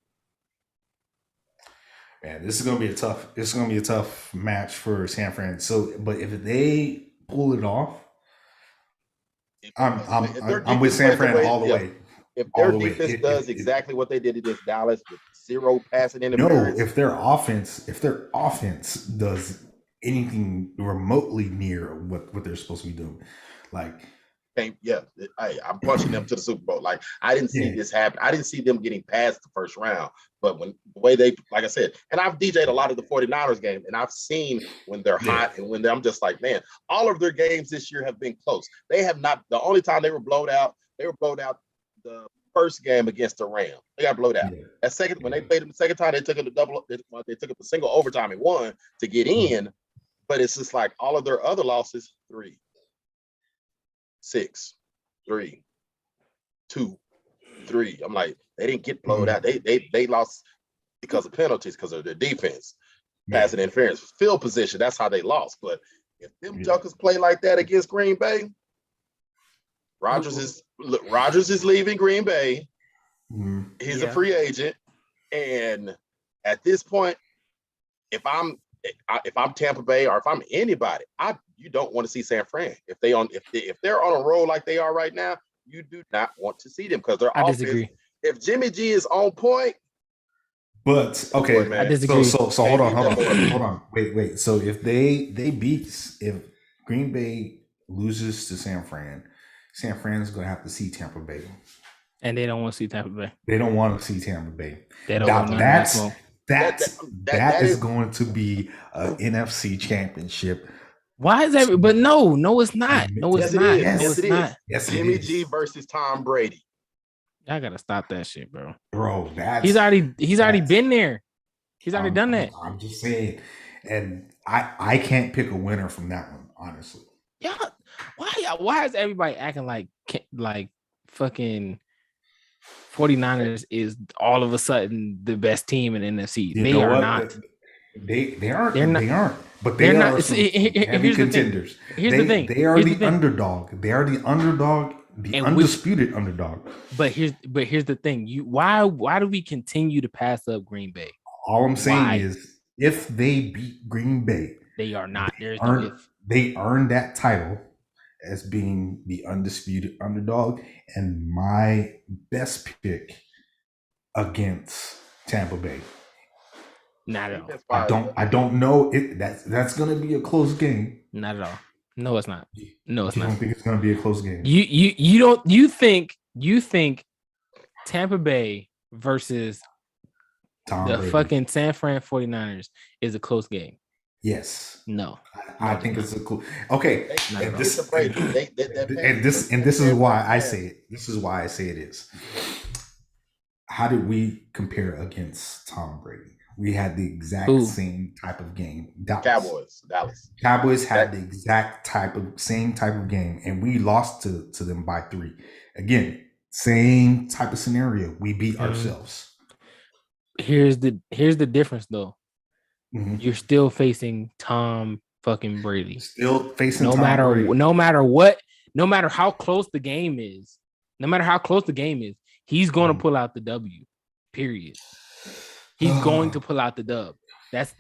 Man, this is gonna be a tough match for San Fran. So, but if they pull it off, I'm with San Fran all the way. If their defense does exactly what they did against Dallas with 0 passing interference. No, if their offense does anything remotely near what they're supposed to be doing, like I'm punching them to the Super Bowl. Like I didn't see this happen. I didn't see them getting past the first round. But when the way they, like I said, and I've DJ'd a lot of the 49ers game, and I've seen when they're hot and when I'm just like, man, all of their games this year have been close. They have not. The only time they were blown out the first game against the Rams. They got blowed out. That second, when they played them the second time, they took it to double. They took it to single overtime and won to get in. But it's just like all of their other losses: 3, 6, 3, 2, 3. I'm like, they didn't get blowed out. They lost because of penalties, because of their defense, passing interference, field position. That's how they lost. But if them Junkers play like that against Green Bay, Rodgers is leaving Green Bay. He's a free agent, and at this point, if I'm Tampa Bay or if I'm anybody, you don't want to see San Fran. If they're on a roll like they are right now, you do not want to see them because they're offense. Disagree. If Jimmy G is on point. But okay, I disagree. So hold on. Wait. So if if Green Bay loses to San Fran is going to have to see Tampa Bay, and they don't want to see Tampa Bay. They don't want to see Tampa Bay. They don't want that is going to be an NFC Championship. Why is that? But no, it's not. No, it's not. Yes, it is. Yes, Jimmy G versus Tom Brady. Y'all gotta stop that shit, bro. Bro, he's already been there. He's already done that. I'm just saying, and I can't pick a winner from that one, honestly. Yeah, why is everybody acting like fucking 49ers is all of a sudden the best team in NFC? They are not. They aren't. But they are not. Heavy contenders. Here's the thing. They are the underdog. They are the underdog. The undisputed underdog. But here's the thing. Why do we continue to pass up Green Bay? All I'm saying is if they beat Green Bay, they are not. They earned that title as being the undisputed underdog, and my best pick against Tampa Bay. Not at all. I don't know if that's gonna be a close game. Not at all. No, it's not. No, it's not. I don't think it's going to be a close game. You think Tampa Bay versus Tom Brady. Fucking San Fran 49ers is a close game? Yes. No. I think it's a cool. Okay. And this is why I say it. This is why I say it is. How did we compare against Tom Brady? We had the exact same type of game. Dallas. Cowboys had the exact same type of game, and we lost to them by 3. Again, same type of scenario. We beat ourselves. Here's the difference, though. Mm-hmm. You're still facing Tom fucking Brady. Still facing Tom Brady. No matter how close the game is, he's going to pull out the W. Period. He's going to pull out the dub. That's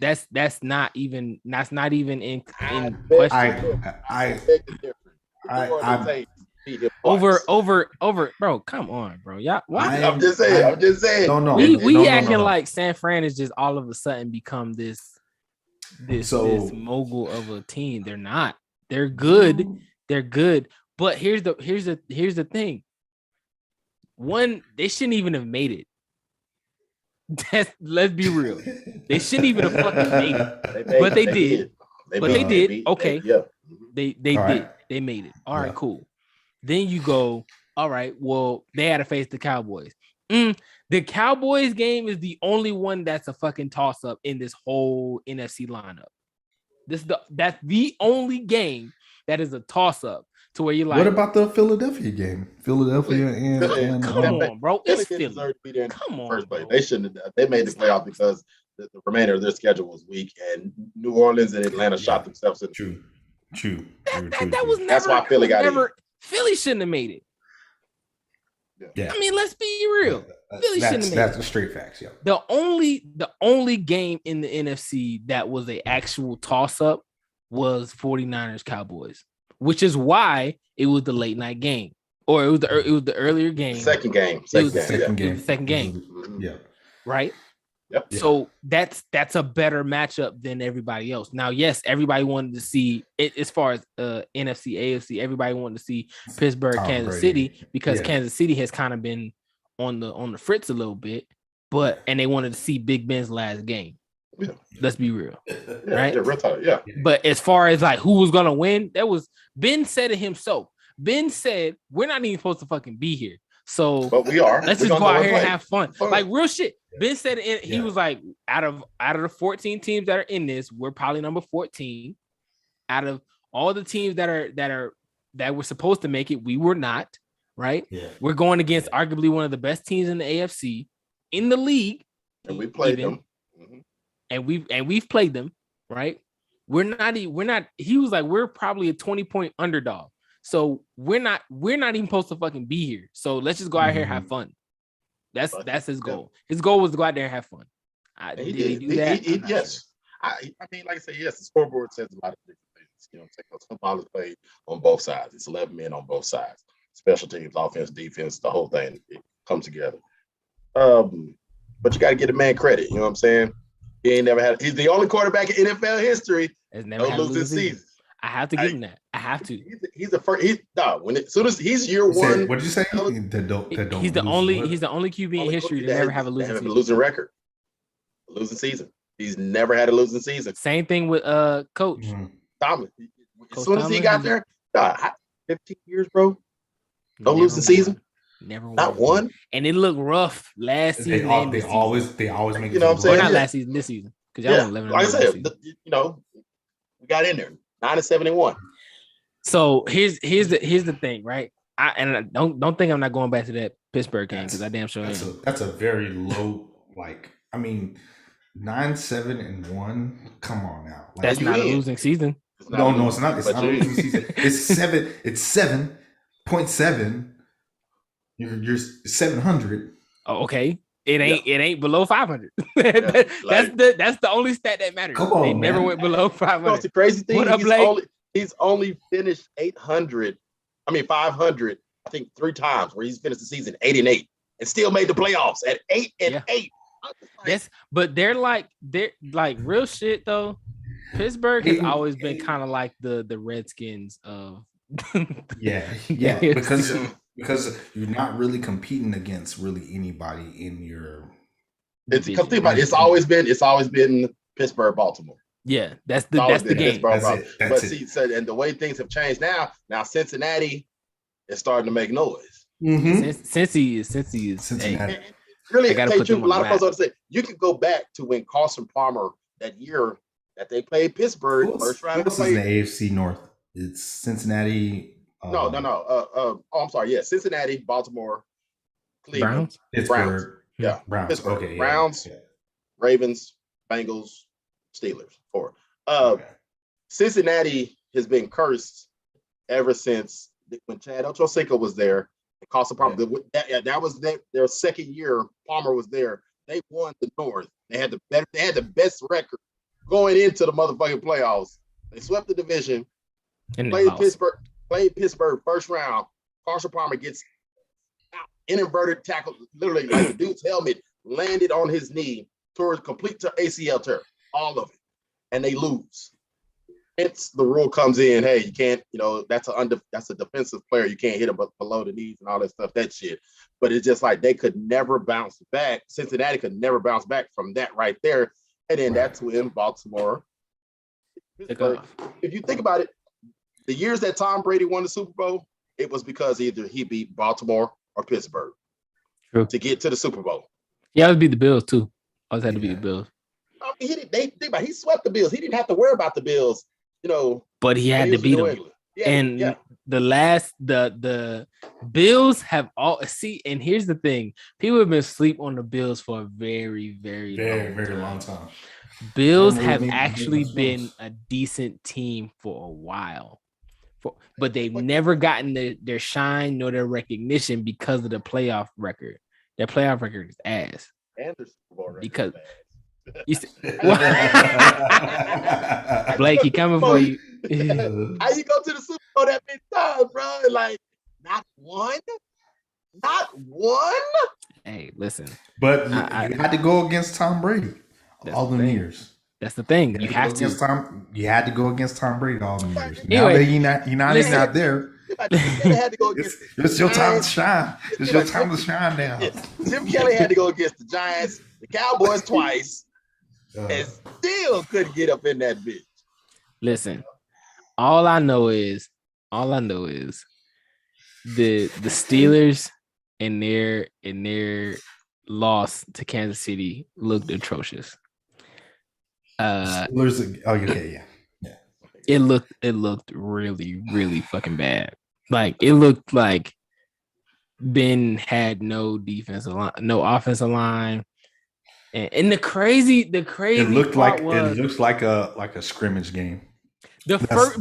not even in question. Over, bro. Come on, bro. Y'all, I'm just saying. No. We acting like San Fran is just all of a sudden become this mogul of a team. They're not. They're good. But here's the thing. One, they shouldn't even have made it. Let's be real. They shouldn't even have fucking made it. But they did. They did. Okay. They did. They made it. All right, cool. Then you go, all right, well, they had to face the Cowboys. The Cowboys game is the only one that's a fucking toss-up in this whole NFC lineup. That's the only game that is a toss-up to where you're like, what about the Philadelphia game? Philadelphia and come on, bro. It's Philly. Come on, first place. They shouldn't have. They made the playoff because the remainder of their schedule was weak, and New Orleans and Atlanta shot themselves in. True. That was never. That's why Philly got in. Philly shouldn't have made it. Yeah. I mean, let's be real. Philly shouldn't have made it. That's the straight facts. Yeah. The only game in the NFC that was an actual toss-up was 49ers Cowboys, which is why it was the late night game, or it was the earlier game. Second game. Yeah. Right. Yep. So that's a better matchup than everybody else. Now, yes, everybody wanted to see it as far as NFC, AFC. Everybody wanted to see Pittsburgh, Kansas City, because Kansas City has kind of been on the fritz a little bit, and they wanted to see Big Ben's last game. Yeah. Let's be real, right? Yeah. But as far as like who was gonna win, Ben said it himself. Ben said we're not even supposed to fucking be here. So but we are. Let's We're just go gonna out here and play. have fun. Like real shit. Ben said he Yeah. was like, out of the 14 teams that are in this, we're probably number 14. Out of all the teams that were supposed to make it, we were not. Right? Yeah. We're going against arguably one of the best teams in the AFC in the league. And we played them. And we've played them, right? We're not. He was like, we're probably a 20-point underdog. So we're not even supposed to fucking be here. So let's just go out here and have fun. That's his goal. His goal was to go out there and have fun. Did he do that? Yes. I mean, like I said, yes, the scoreboard says a lot of different things. You know, football is played on both sides. It's 11 men on both sides. Special teams, offense, defense, the whole thing, it comes together. But you got to give the man credit. You know what I'm saying? He's the only quarterback in NFL history no losing season. I have to give him that. I have to. He's the first. As soon as he's year one. What did you say? He's the only QB in history to never have a losing record. Losing season. He's never had a losing season. Same thing with Coach Thomas. As Coach soon as he got there, 15 years, bro. No losing season. Never won. Not one. And it looked rough last season. They always make it. You know what I'm saying? Not last season, this season. Because y'all won 11. Like I said, we got in there 9-71. So here's the thing, right? I don't think I'm not going back to that Pittsburgh game because I damn sure that's a very low. Like, I mean, 9-7-1. Come on now. Like, that's not a losing season. No, it's not. It's not a losing season. It's 7. It's 7.7. You're 700. Oh, okay. It ain't below 500. That's the only stat that matters. Come on, they never went below 500. That's the crazy thing. What He's only finished 500. I think 3 times where he's finished the season 8-8 and still made the playoffs at 8-8. But they're like real shit though. Pittsburgh has always been kind of like the Redskins of yeah because you're not really competing against really anybody in your. It's always been Pittsburgh, Baltimore. Yeah, that's the game. And the way things have changed now Cincinnati is starting to make noise. Since he is Cincinnati. Really, a lot of folks say you can go back to when Carson Palmer that year that they played Pittsburgh first round. What's in the AFC North? It's Cincinnati. I'm sorry. Yeah, Cincinnati, Baltimore, Cleveland, Browns. Yeah, Browns. Pittsburgh. Okay, Browns, Ravens, Bengals, Steelers. 4. Cincinnati has been cursed ever since when Chad Ochocinco was there. Carson Palmer. That was their second year. Palmer was there. They won the North. They had the best record going into the motherfucking playoffs. They swept the division. And played Pittsburgh first round. Carson Palmer gets out, inverted tackle, literally like the dude's helmet landed on his knee towards complete to ACL tear, all of it, and they lose. Hence, the rule comes in. Hey, you can't. That's a defensive player. You can't hit him below the knees and all that stuff. That shit. But it's just like they could never bounce back. Cincinnati could never bounce back from that right there. And then that's when Baltimore. If you think about it, the years that Tom Brady won the Super Bowl, it was because either he beat Baltimore or Pittsburgh to get to the Super Bowl. Yeah, it would be the Bills too. Always had to be the Bills. I mean, he swept the Bills. He didn't have to worry about the Bills, But he had to beat them. The Bills have and here's the thing: people have been asleep on the Bills for a very, very, very long time. Bills have actually been a decent team for a while, but they've never gotten their shine nor their recognition because of the playoff record. Their playoff record is ass. And their Super Bowl record because. Blake, he coming for you. How you go to the Super Bowl that many times, bro? Like, not one? Hey, listen. But you had to go against Tom Brady all the years. That's the thing. You have to. You had to go against Tom Brady all the years. Now that United's not there. It's your time to shine. It's your time to shine now. Tim Kelly had to go against the Giants, the Cowboys twice, and still couldn't get up in that bitch. Listen, all I know is the Steelers and their loss to Kansas City looked atrocious. Yeah. It looked really, really fucking bad. Like it looked like Ben had no defensive line, no offensive line. And the crazy it looked like it looks like a scrimmage game. The first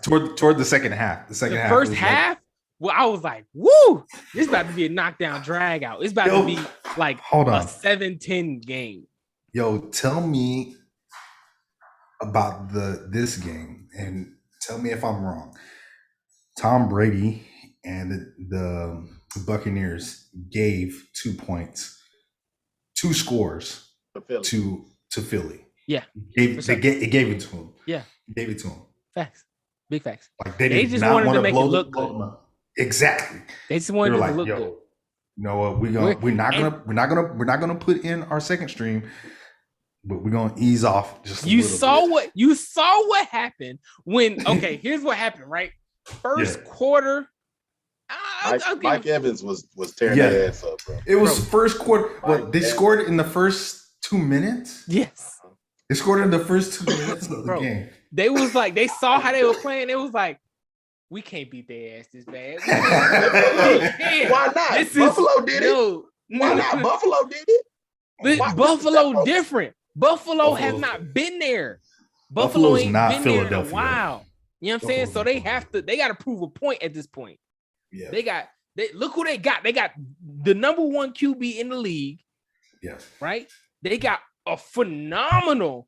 toward the second half. The first half, well, I was like, "Woo! This is about to be a knockdown drag out. It's about to be like a 7-10 game." Yo, tell me about this game and tell me if I'm wrong. Tom Brady and the Buccaneers gave 2 points, 2 scores to Philly. Yeah, it gave it to him. Yeah, gave it to him. Facts, big facts. Like they just wanted to make it look good. Exactly. They just wanted to look good. You know what? We're not gonna put in our second stream, but we're gonna ease off just. You saw what happened when. Okay, here's what happened. Right, first quarter. Mike Evans was tearing their ass up, bro. It was first quarter. What they scored in the first 2 minutes? Yes. They scored in the first 2 minutes of the game. They was like, they saw how they were playing. It was like, we can't beat their ass this bad. Why not? Buffalo did it. Why not? Buffalo did it. Buffalo different. Buffalo has not been there. Buffalo ain't not been Philadelphia. there in a while. You know what I'm saying? So they got to prove a point at this point. Yeah. Look who they got. They got the number 1 QB in the league. Yeah. Right? They got a phenomenal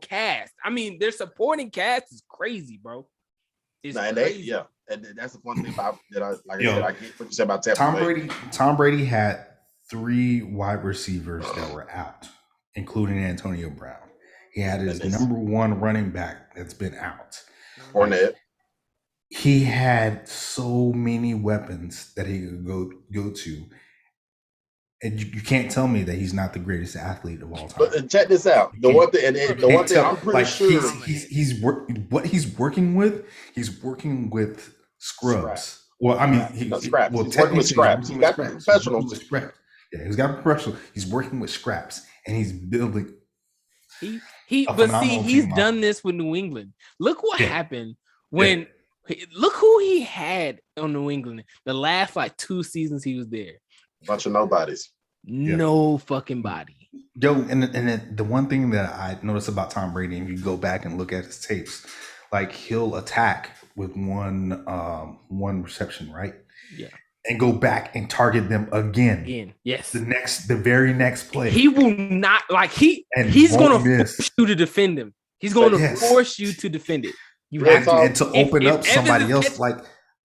cast. I mean, their supporting cast is crazy, bro. It's crazy. And that's the one thing I get what you said about Tampa Bay. Tom Brady had 3 wide receivers that were out, including Antonio Brown. He had his number 1 running back that's been out. Fournette. He had so many weapons that he could go to. And you can't tell me that he's not the greatest athlete of all time. But check this out. The one thing I'm pretty sure he's working with. He's working with scrubs. Well, I mean, he's working with scraps. He's got professionals. Yeah, he's got professional. He's working with scraps, and he's building. He's done this with New England. Look what happened when. Look who he had on New England the last 2 seasons he was there. Bunch of nobodies. No fucking body. Yo, and the one thing that I noticed about Tom Brady, and you go back and look at his tapes, he'll attack with one reception, right? Yeah. And go back and target them again. Yes. The very next play. He will not he's gonna force you to defend him. He's gonna force you to defend it. You have to, and to open up somebody else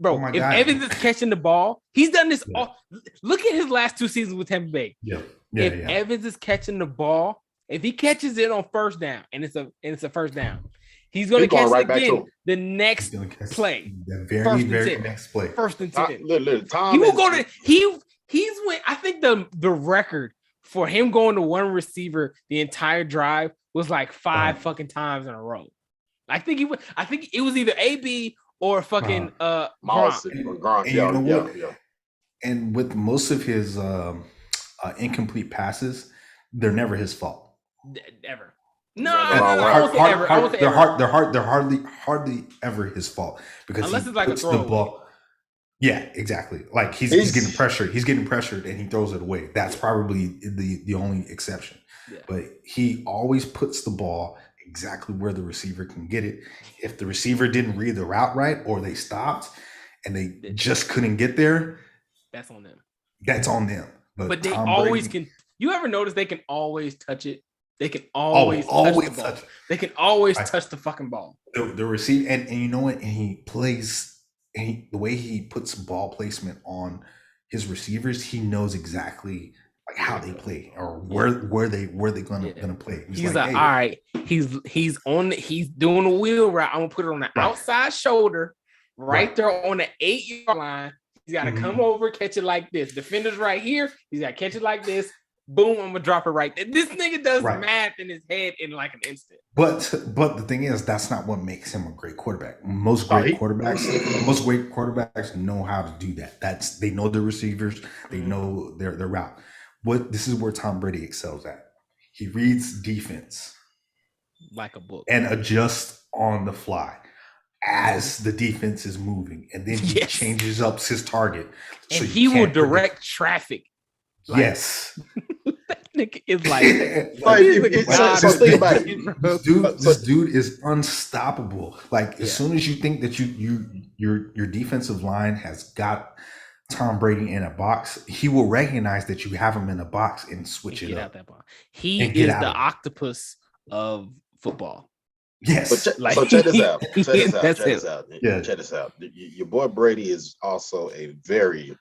bro, if Evans is catching the ball, he's done this all. Look at his last 2 seasons with Tampa Bay. If Evans is catching the ball, if he catches it on first down and it's a first down, he's going to catch it again the next play. The very next play. First and 10. Tom he will go to he's went. I think the record for him going to one receiver the entire drive was 5 fucking times in a row. I think it was either AB or fucking Gronk. And with most of his incomplete passes, they're never his fault. Ever. No, they're hardly ever his fault because unless he it's puts a the ball. Yeah, exactly. He's getting pressured. He's getting pressured and he throws it away. That's probably the only exception. Yeah. But he always puts the ball exactly where the receiver can get it. If the receiver didn't read the route right or they stopped and they just couldn't get there, that's on them. That's on them. But they always can. You ever notice they can always touch it? They can always touch the ball. They can always touch the fucking ball. The receiver, and you know what? And he plays, and the way he puts ball placement on his receivers, he knows exactly how they play or where they gonna play. He's all right. He's doing a wheel route. I'm gonna put it on the outside shoulder, right there on the 8-yard line. He's got to come over, catch it like this. Defender's right here. He's got to catch it like this. boom, I'm gonna drop it right there. This nigga does math in his head in like an instant. But the thing is, that's not what makes him a great quarterback. Most great quarterbacks know how to do that. They know the receivers, they know their route. This is where Tom Brady excels at. He reads defense like a book and adjusts on the fly as the defense is moving, and then he changes up his target. And he will direct traffic. Yes. That nigga is like, think about it. This dude is unstoppable. Like as soon as you think that your defensive line has got Tom Brady in a box, he will recognize that you have him in a box and switch it up. Out that box. He is the octopus of football. Yes. So check this out. Check this out. Your boy Brady is also a very,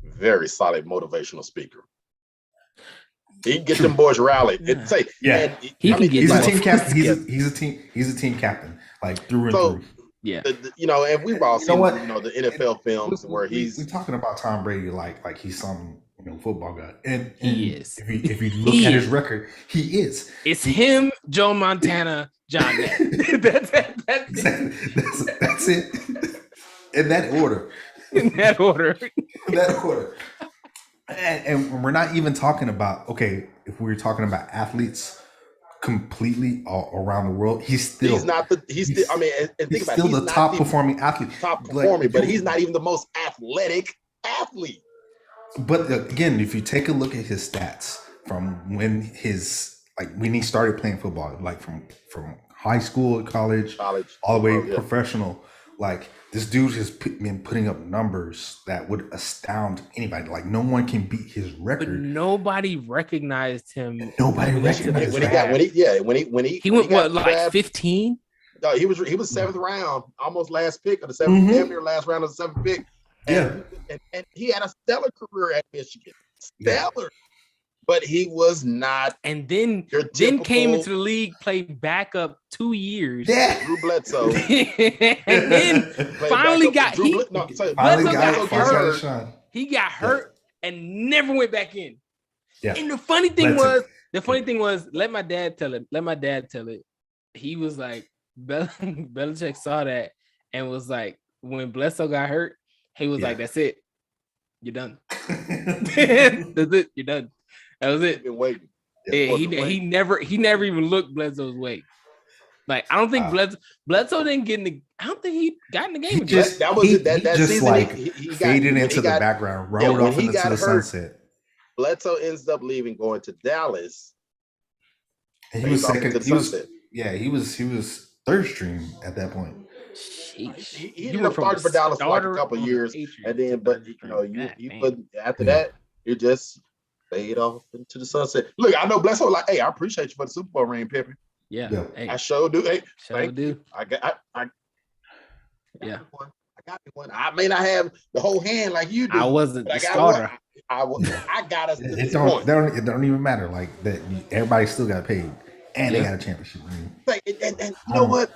very solid motivational speaker. He can get them boys rallied and say, he's a team captain. He's a team captain, like through and through. Yeah, and we've all seen the NFL films where we're talking about Tom Brady like he's some football guy, and he is. If you look at his record, he is. It's him, Joe Montana, John Madden. That's it. In that order. And we're not even talking about if we're talking about athletes completely all around the world, he's still the top performing athlete. But he's not even the most athletic athlete. But again, if you take a look at his stats from when he started playing football, like from high school, college, all the way professional, like this dude has been putting up numbers that would astound anybody. Like no one can beat his record. But nobody recognized him. Nobody recognized when he went what, like 15? No, he was seventh round, almost last pick of the seventh, damn near last round of the seventh pick. And he had a stellar career at Michigan. Stellar. But he was not. And then came into the league, played backup 2 years. Yeah. Drew Bledsoe. And then finally got hurt. He got hurt and never went back in. Yeah. And the funny thing was, let my dad tell it. He was like, Belichick saw that and was like, when Bledsoe got hurt, he was like, that's it. You're done. That's it. You're done. That was it. Been waiting. He never even looked Bledsoe's way. Like I don't think Bledsoe didn't get in the. I don't think he got in the game. He faded into the background, rolled off into the sunset. Bledsoe ends up leaving, going to Dallas. And he was second. He was third string at that point. He ended up starting for Dallas for like a couple of years, and then after that, you just fade off into the sunset. Look, I know Bledsoe like, hey, I appreciate you for the Super Bowl ring, Pippen. Yeah. Hey, I sure do. Hey, sure do. I got one. I may not have the whole hand like you do. I wasn't the starter. I got us. It don't even matter. Like that, everybody still got paid, and they got a championship ring. Like, and you know what?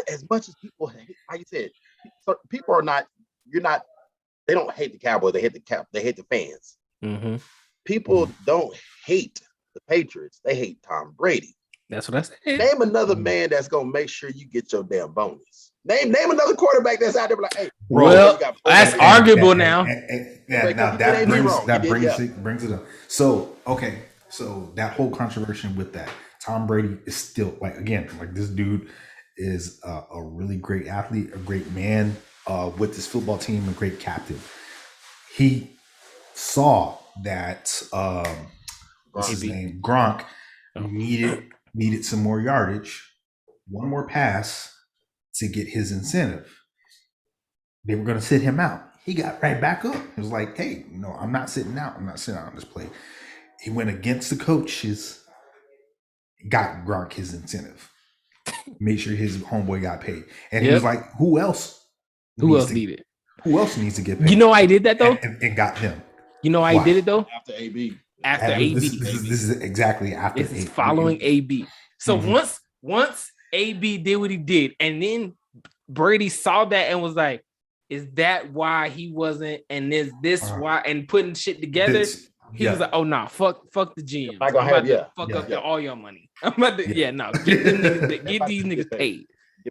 As much as people hate, like you said, people are not. You're not. They don't hate the Cowboys. They hate the fans. Mm-hmm. People don't hate the Patriots. They hate Tom Brady. That's what I said. Name another man that's gonna make sure you get your damn bonus. Name another quarterback that's out there like, hey, well, that's arguable now. That brings it up. So that whole controversy with that, Tom Brady is still like this dude is a really great athlete, a great man with this football team, a great captain. He saw that what's his name, Gronk needed some more yardage, one more pass to get his incentive. They were going to sit him out. He got right back up. He was like, hey, no, I'm not sitting out. I'm not sitting out on this play. He went against the coaches, got Gronk his incentive, made sure his homeboy got paid. And he was like, who else needed? Who else needs to get paid? You know I did that though? And got him. You know I did it though? After AB. This is exactly after. This is following AB. So once AB did what he did, and then Brady saw that and was like, "Is that why he wasn't?" And is this why? And putting shit together, He was like, "Oh no, fuck the GM. Not gonna have fuck up all your money. I'm about to no, get them niggas, get these niggas paid."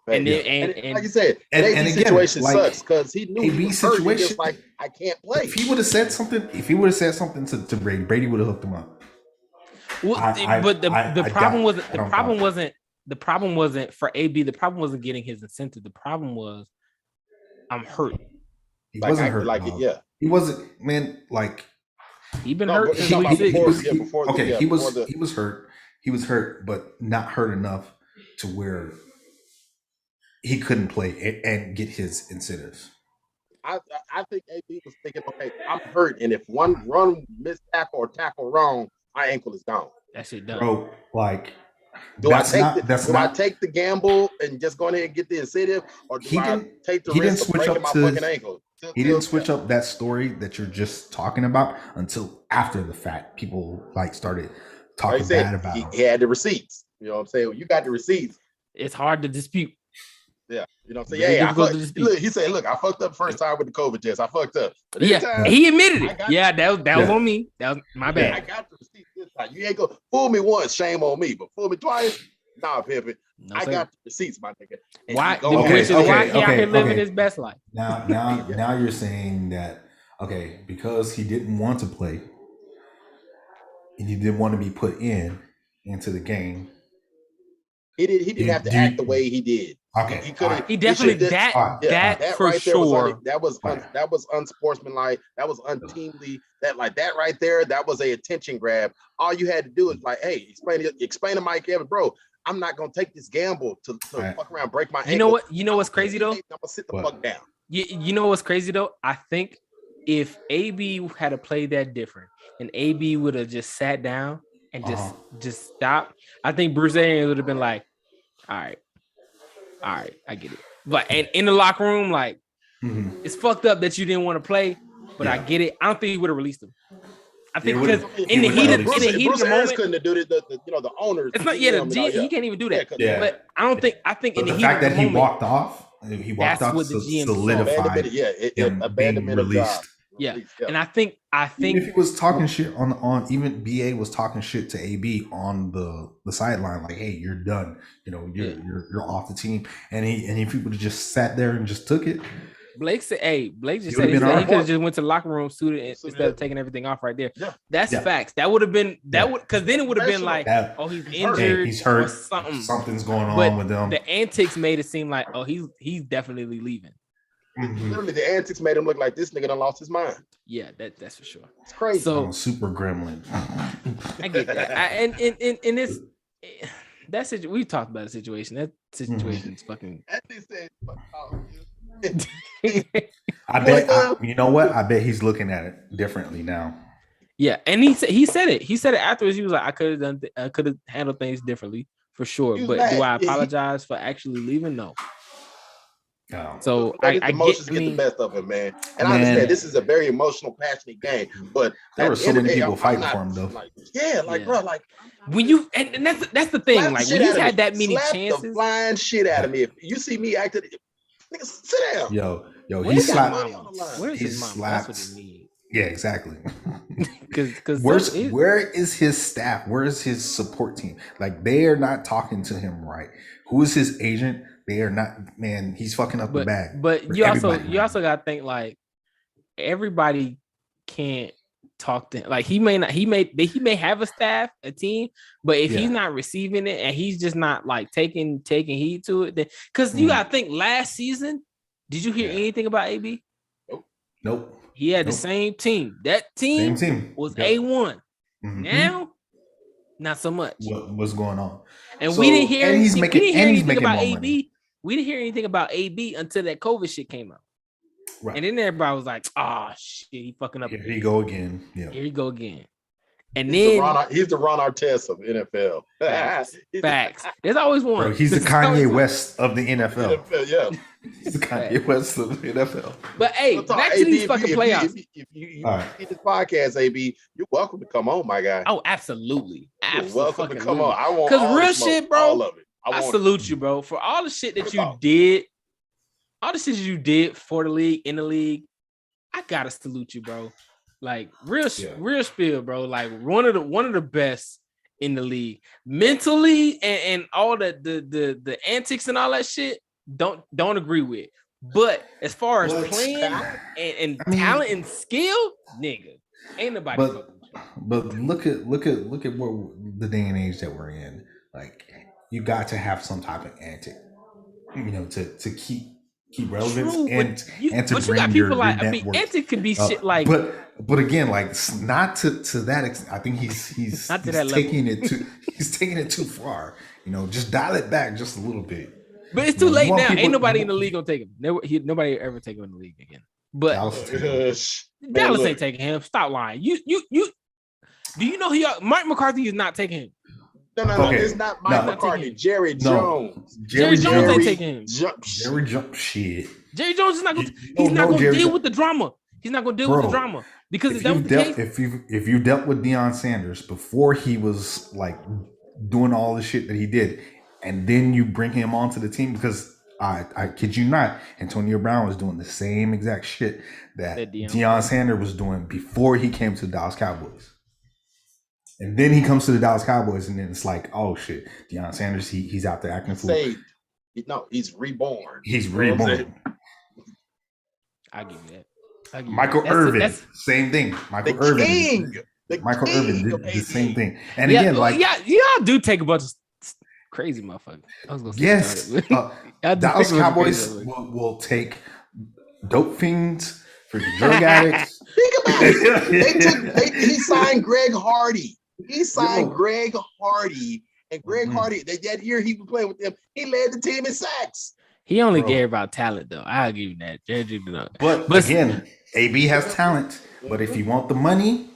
And then and like you said, and AB's again, situation like, sucks because he knew he was hurt. He situation, just like, I can't play. If he would have said something to Brady, Brady would have hooked him up. Well, but the problem wasn't for AB. The problem wasn't getting his incentive. The problem was I'm hurt. He wasn't hurt. He wasn't, man. Like he been hurt since week 6. He was hurt. He was hurt, but not hurt enough to where he couldn't play and get his incentives. I think AB was thinking, okay, I'm hurt, and if one run miss tackle or tackle wrong, my ankle is gone. That shit done. Bro, like, do I take the gamble and just go ahead and get the incentive, or do I take the risk of breaking my fucking ankle? He didn't switch up that story that you're just talking about until after the fact. People like started talking bad about him. He had the receipts. You know what I'm saying? You got the receipts. It's hard to dispute. Yeah, you know what I'm saying? Look, he said, "Look, I fucked up first time with the COVID test. I fucked up." But he admitted it. Yeah, that was on me. That was my bad. I got the receipts this time. You ain't gonna fool me once, shame on me. But fool me twice, nah, Pippin. I got the receipts, my nigga. And why he out here living his best life? Now you're saying that because he didn't want to play and he didn't want to be put into the game. He didn't have to act the way he did. Okay, he could. He definitely that for right sure. That was unsportsmanlike. That was unteamly. That right there. That was a attention grab. All you had to do is like, hey, explain to Mike Evans, bro. I'm not gonna take this gamble to fuck around, break my ankle. You know what? You know what's crazy though? I'm gonna sit the fuck down. You know what's crazy though? I think if AB had to play that different, and AB would have just sat down and just stopped, I think Bruce Arians would have been like, all right, I get it. But and in the locker room, like, it's fucked up that you didn't want to play, but I get it. I don't think he would have released him. I think because in the heat of the moment, couldn't have do it. The owners. It's not he can't even do that. Yeah. But I think in the heat of the moment, he walked off. He walked off. What the GM solidified. Abandonment of job. Yeah, and I think even if he was talking shit on even BA was talking shit to AB on the sideline, like, hey, you're done. You know, you're off the team. And if he would have just sat there and just took it. Blake just said he could have just went to the locker room suited instead of taking everything off right there. Yeah. That's facts. That would have been because then it would have been like, he's injured, he's hurt, or something. Something's going on with them. The antics made it seem like, he's definitely leaving. Literally, the antics made him look like this nigga done lost his mind. Yeah, that's for sure. It's crazy. So super gremlin. I get that. And this we talked about the situation. That situation is fucking. I bet you know what? I bet he's looking at it differently now. Yeah, and he said it. He said it afterwards. He was like, I could have handled things differently for sure. But do I apologize for actually leaving? No. So emotions get the best of him, man. And I understand this is a very emotional, passionate game, but there were so many people fighting for him, though. Bro, like when you and that's the thing. Like when you had that many chances, the flying shit out of me. If you see me acting, nigga, sit down. Yo, he slapped. Where's his mom? That's what he needs. Yeah, exactly. Because where is his staff? Where is his support team? Like, they are not talking to him right. Who is his agent? They are not. Man, he's fucking up the bag. But you also got to think, like, everybody can't talk to him. Like, he may have a staff, a team, but if he's not receiving it and he's just not like taking heed to it, then because you got to think, last season, did you hear anything about AB? Nope. He had the same team. That team was A1. Mm-hmm. Now, not so much. What's going on? And we didn't hear anything about AB. We didn't hear anything about AB until that COVID shit came out. Right. And then everybody was like, "Oh shit, he fucking up." Here he go again. Yeah. Here he go again. And he's then he's the Ron Artest of NFL. Facts. There's always one. Bro, he's the Kanye West of the NFL. Yeah. He's the Kanye West of the NFL. But hey, back to these fucking playoffs. If you see this podcast, AB, you're welcome to come on, my guy. Oh, absolutely. You're welcome to come on. I want because real shit, bro. All of it. I salute you, bro, for all the shit that you did. All the shit you did for the league, in the league. I gotta salute you, bro. Like real spill, bro. Like one of the best in the league. Mentally and all the antics and all that shit, don't agree with. But as far as playing and talent and skill, nigga, ain't nobody. But look at what the day and age that we're in. Like, you got to have some type of antic, to keep relevance. True, and to but bring you got your people like network. antic could be shit like. But again, like, not to that extent. I think he's not to that taking level. He's taking it too far. Just dial it back just a little bit. But it's too late now. Ain't nobody in the league gonna take him. Nobody ever take him in the league again. But Dallas ain't taking him. Stop lying. You do you know Mike McCarthy is not taking him? No, it's not Mike McCarthy. Jerry Jones. Jerry Jones ain't taking him. Jerry Jones, shit. Jerry Jones is not going. He's not going to deal with the drama. He's not going to deal with the drama because if you dealt with Deion Sanders before he was like doing all the shit that he did, and then you bring him onto the team, because I kid you not, Antonio Brown was doing the same exact shit that Deion Sanders was doing before he came to the Dallas Cowboys. And then he comes to the Dallas Cowboys, and then it's like, oh shit, Deion Sanders, he's out there acting fool. No, he's reborn. He's reborn. I give you that. Michael Irvin, same thing. Michael Irvin did the same thing. And again, y'all do take a bunch of crazy motherfuckers. I was gonna say Dallas Cowboys will take dope fiends, freaking drug addicts. Think about it. He signed Greg Hardy. And Greg Hardy, that year he was playing with them, he led the team in sacks. He only cared about talent, though. I'll give you that. But again, AB has talent. But if you want the money,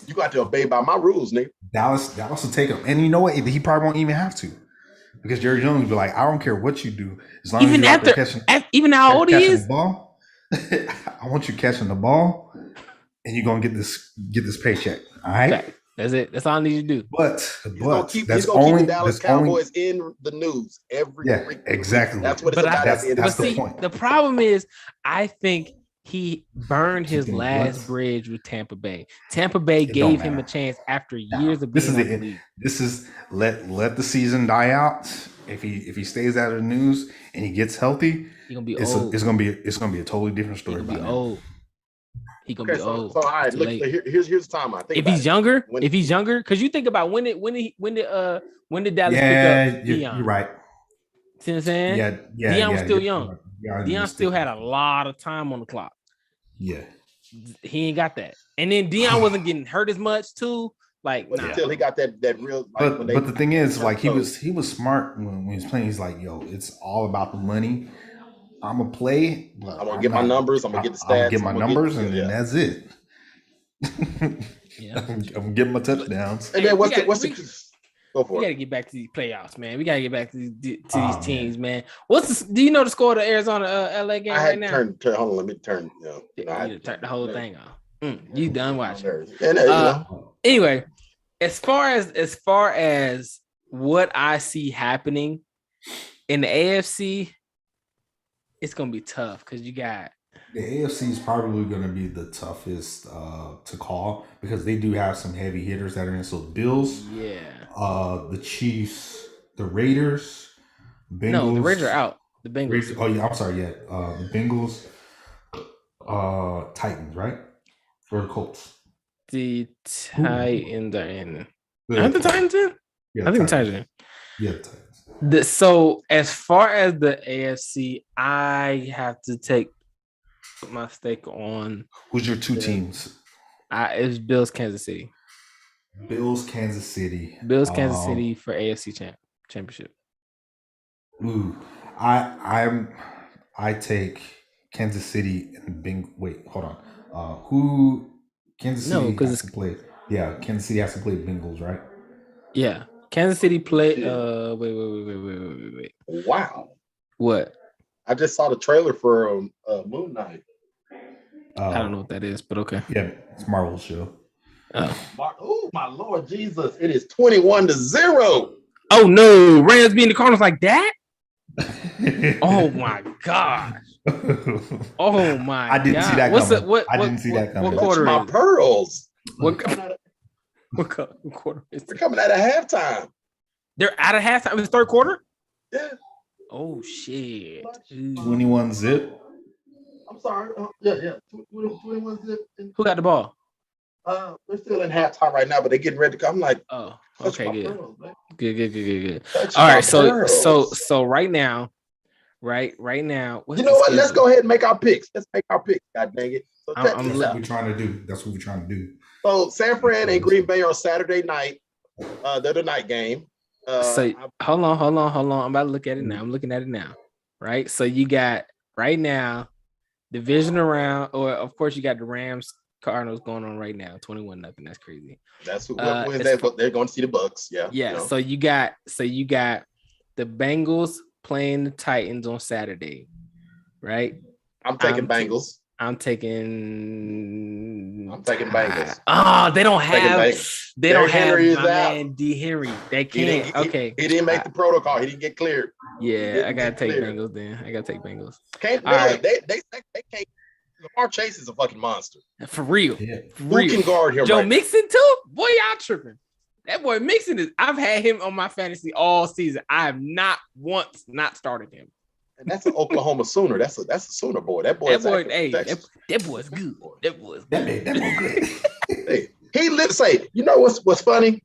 you got to obey by my rules, nigga. Dallas will take him. And you know what? He probably won't even have to. Because Jerry Jones will be like, I don't care what you do. As long even as you're after, even how old he is. Ball, I want you catching the ball, and you're gonna get this paycheck. All right. Okay. That's it. That's all I need you to do. But he's gonna keep the Dallas Cowboys in the news every week. Exactly. That's what it's about. That's the point. The problem is, I think he burned his last bridge with Tampa Bay. Tampa Bay gave him a chance after years of being in the league. This is let the season die out. If he stays out of the news and he gets healthy, he's gonna be old. It's gonna be a totally different story. He's gonna be old. He's gonna be old. So all right, look, here's the time. I think if he's younger, because you think about when did Dallas pick up Deion? You're right. See what I'm saying? Yeah. Deion was still young. Deion still had a lot of time on the clock. Yeah. He ain't got that. And then Deion wasn't getting hurt as much too. Like until he got that real. But the thing is, like, he was smart when he was playing. He's like, yo, it's all about the money. I'm gonna play. But I'm gonna get my numbers. I'm gonna get the stats. I'm get my numbers, and then that's it. I'm getting my touchdowns. And then what's the go for it? We gotta get back to these playoffs, man. We gotta get back to these teams, man. Do you know the score of the Arizona LA game right now? Hold on, let me turn. You turn the whole thing off. You done watching? Anyway, as far as what I see happening in the AFC, it's gonna be tough because you got the AFC is probably going to be the toughest to call because they do have some heavy hitters that are in. So Bills, the Chiefs, the Raiders, Bengals. No, the Raiders are out. The Bengals. I'm sorry. The Bengals, Titans, right? Or the Colts. The Titans are in. Aren't the Titans in? Yeah, I think the Titans are in. Yeah, the Titans. So as far as the AFC, I have to put my stake on. Who's your two teams? It's Bills, Kansas City. Bills, Kansas City. Bills, Kansas City for AFC championship. Ooh, I take Kansas City and Wait, hold on. Who Kansas City has to play? Yeah, Kansas City has to play Bengals, right? Yeah. Kansas City played. Wait. Wow. What? I just saw the trailer for Moon Knight. I don't know what that is, but okay. Yeah, it's Marvel's show. Oh my Lord Jesus! It is 21-0. Oh no, Rams beating the Cardinals like that? Oh my gosh! Oh my! I didn't see that What's coming. I didn't see that coming. What quarter my is it? pearls. What quarter is They're it? coming out of halftime. They're out of halftime. It's third quarter. Yeah. Oh shit! 21 zip. I'm sorry. Yeah. 21 zip. Who got the ball? They're still in halftime right now, but they're getting ready to come. I'm like, Oh, touch okay, my good. pearls, man. Good. Touch All my right, so pearls. right now, right now. What's You know the what? Let's schedule? go ahead and make our picks. Let's make our picks. God dang it. So check I'm this That's out. what we're trying to do. That's what we're trying to do. So San Fran and Green Bay on Saturday night. They're the night game. So hold on. I'm about to look at it now. I'm looking at it now. Right. So you got right now division round, or of course you got the Rams Cardinals going on right now, 21-0. That's crazy. That's who wins that, but they're going to see the Bucks. Yeah. Yeah. You know. So you got the Bengals playing the Titans on Saturday, right? I'm taking Bengals. I'm taking Bengals. Oh, they don't Derrick have Henry is my out. man D. Henry. They can't. Okay. He didn't make the protocol. He didn't get cleared. Yeah, I gotta take Bengals then. I gotta take Bengals. Can't do All it. right. They can't. Lamar Chase is a fucking monster. For real. Yeah. Who can guard him? Joe right Mixon too? Boy, y'all tripping. That boy Mixon I've had him on my fantasy all season. I have not once not started him. And that's an Oklahoma Sooner. That's a Sooner boy. That boy. That boy's good. That boy's good. That boy good. Hey, he lit say, you know what's funny?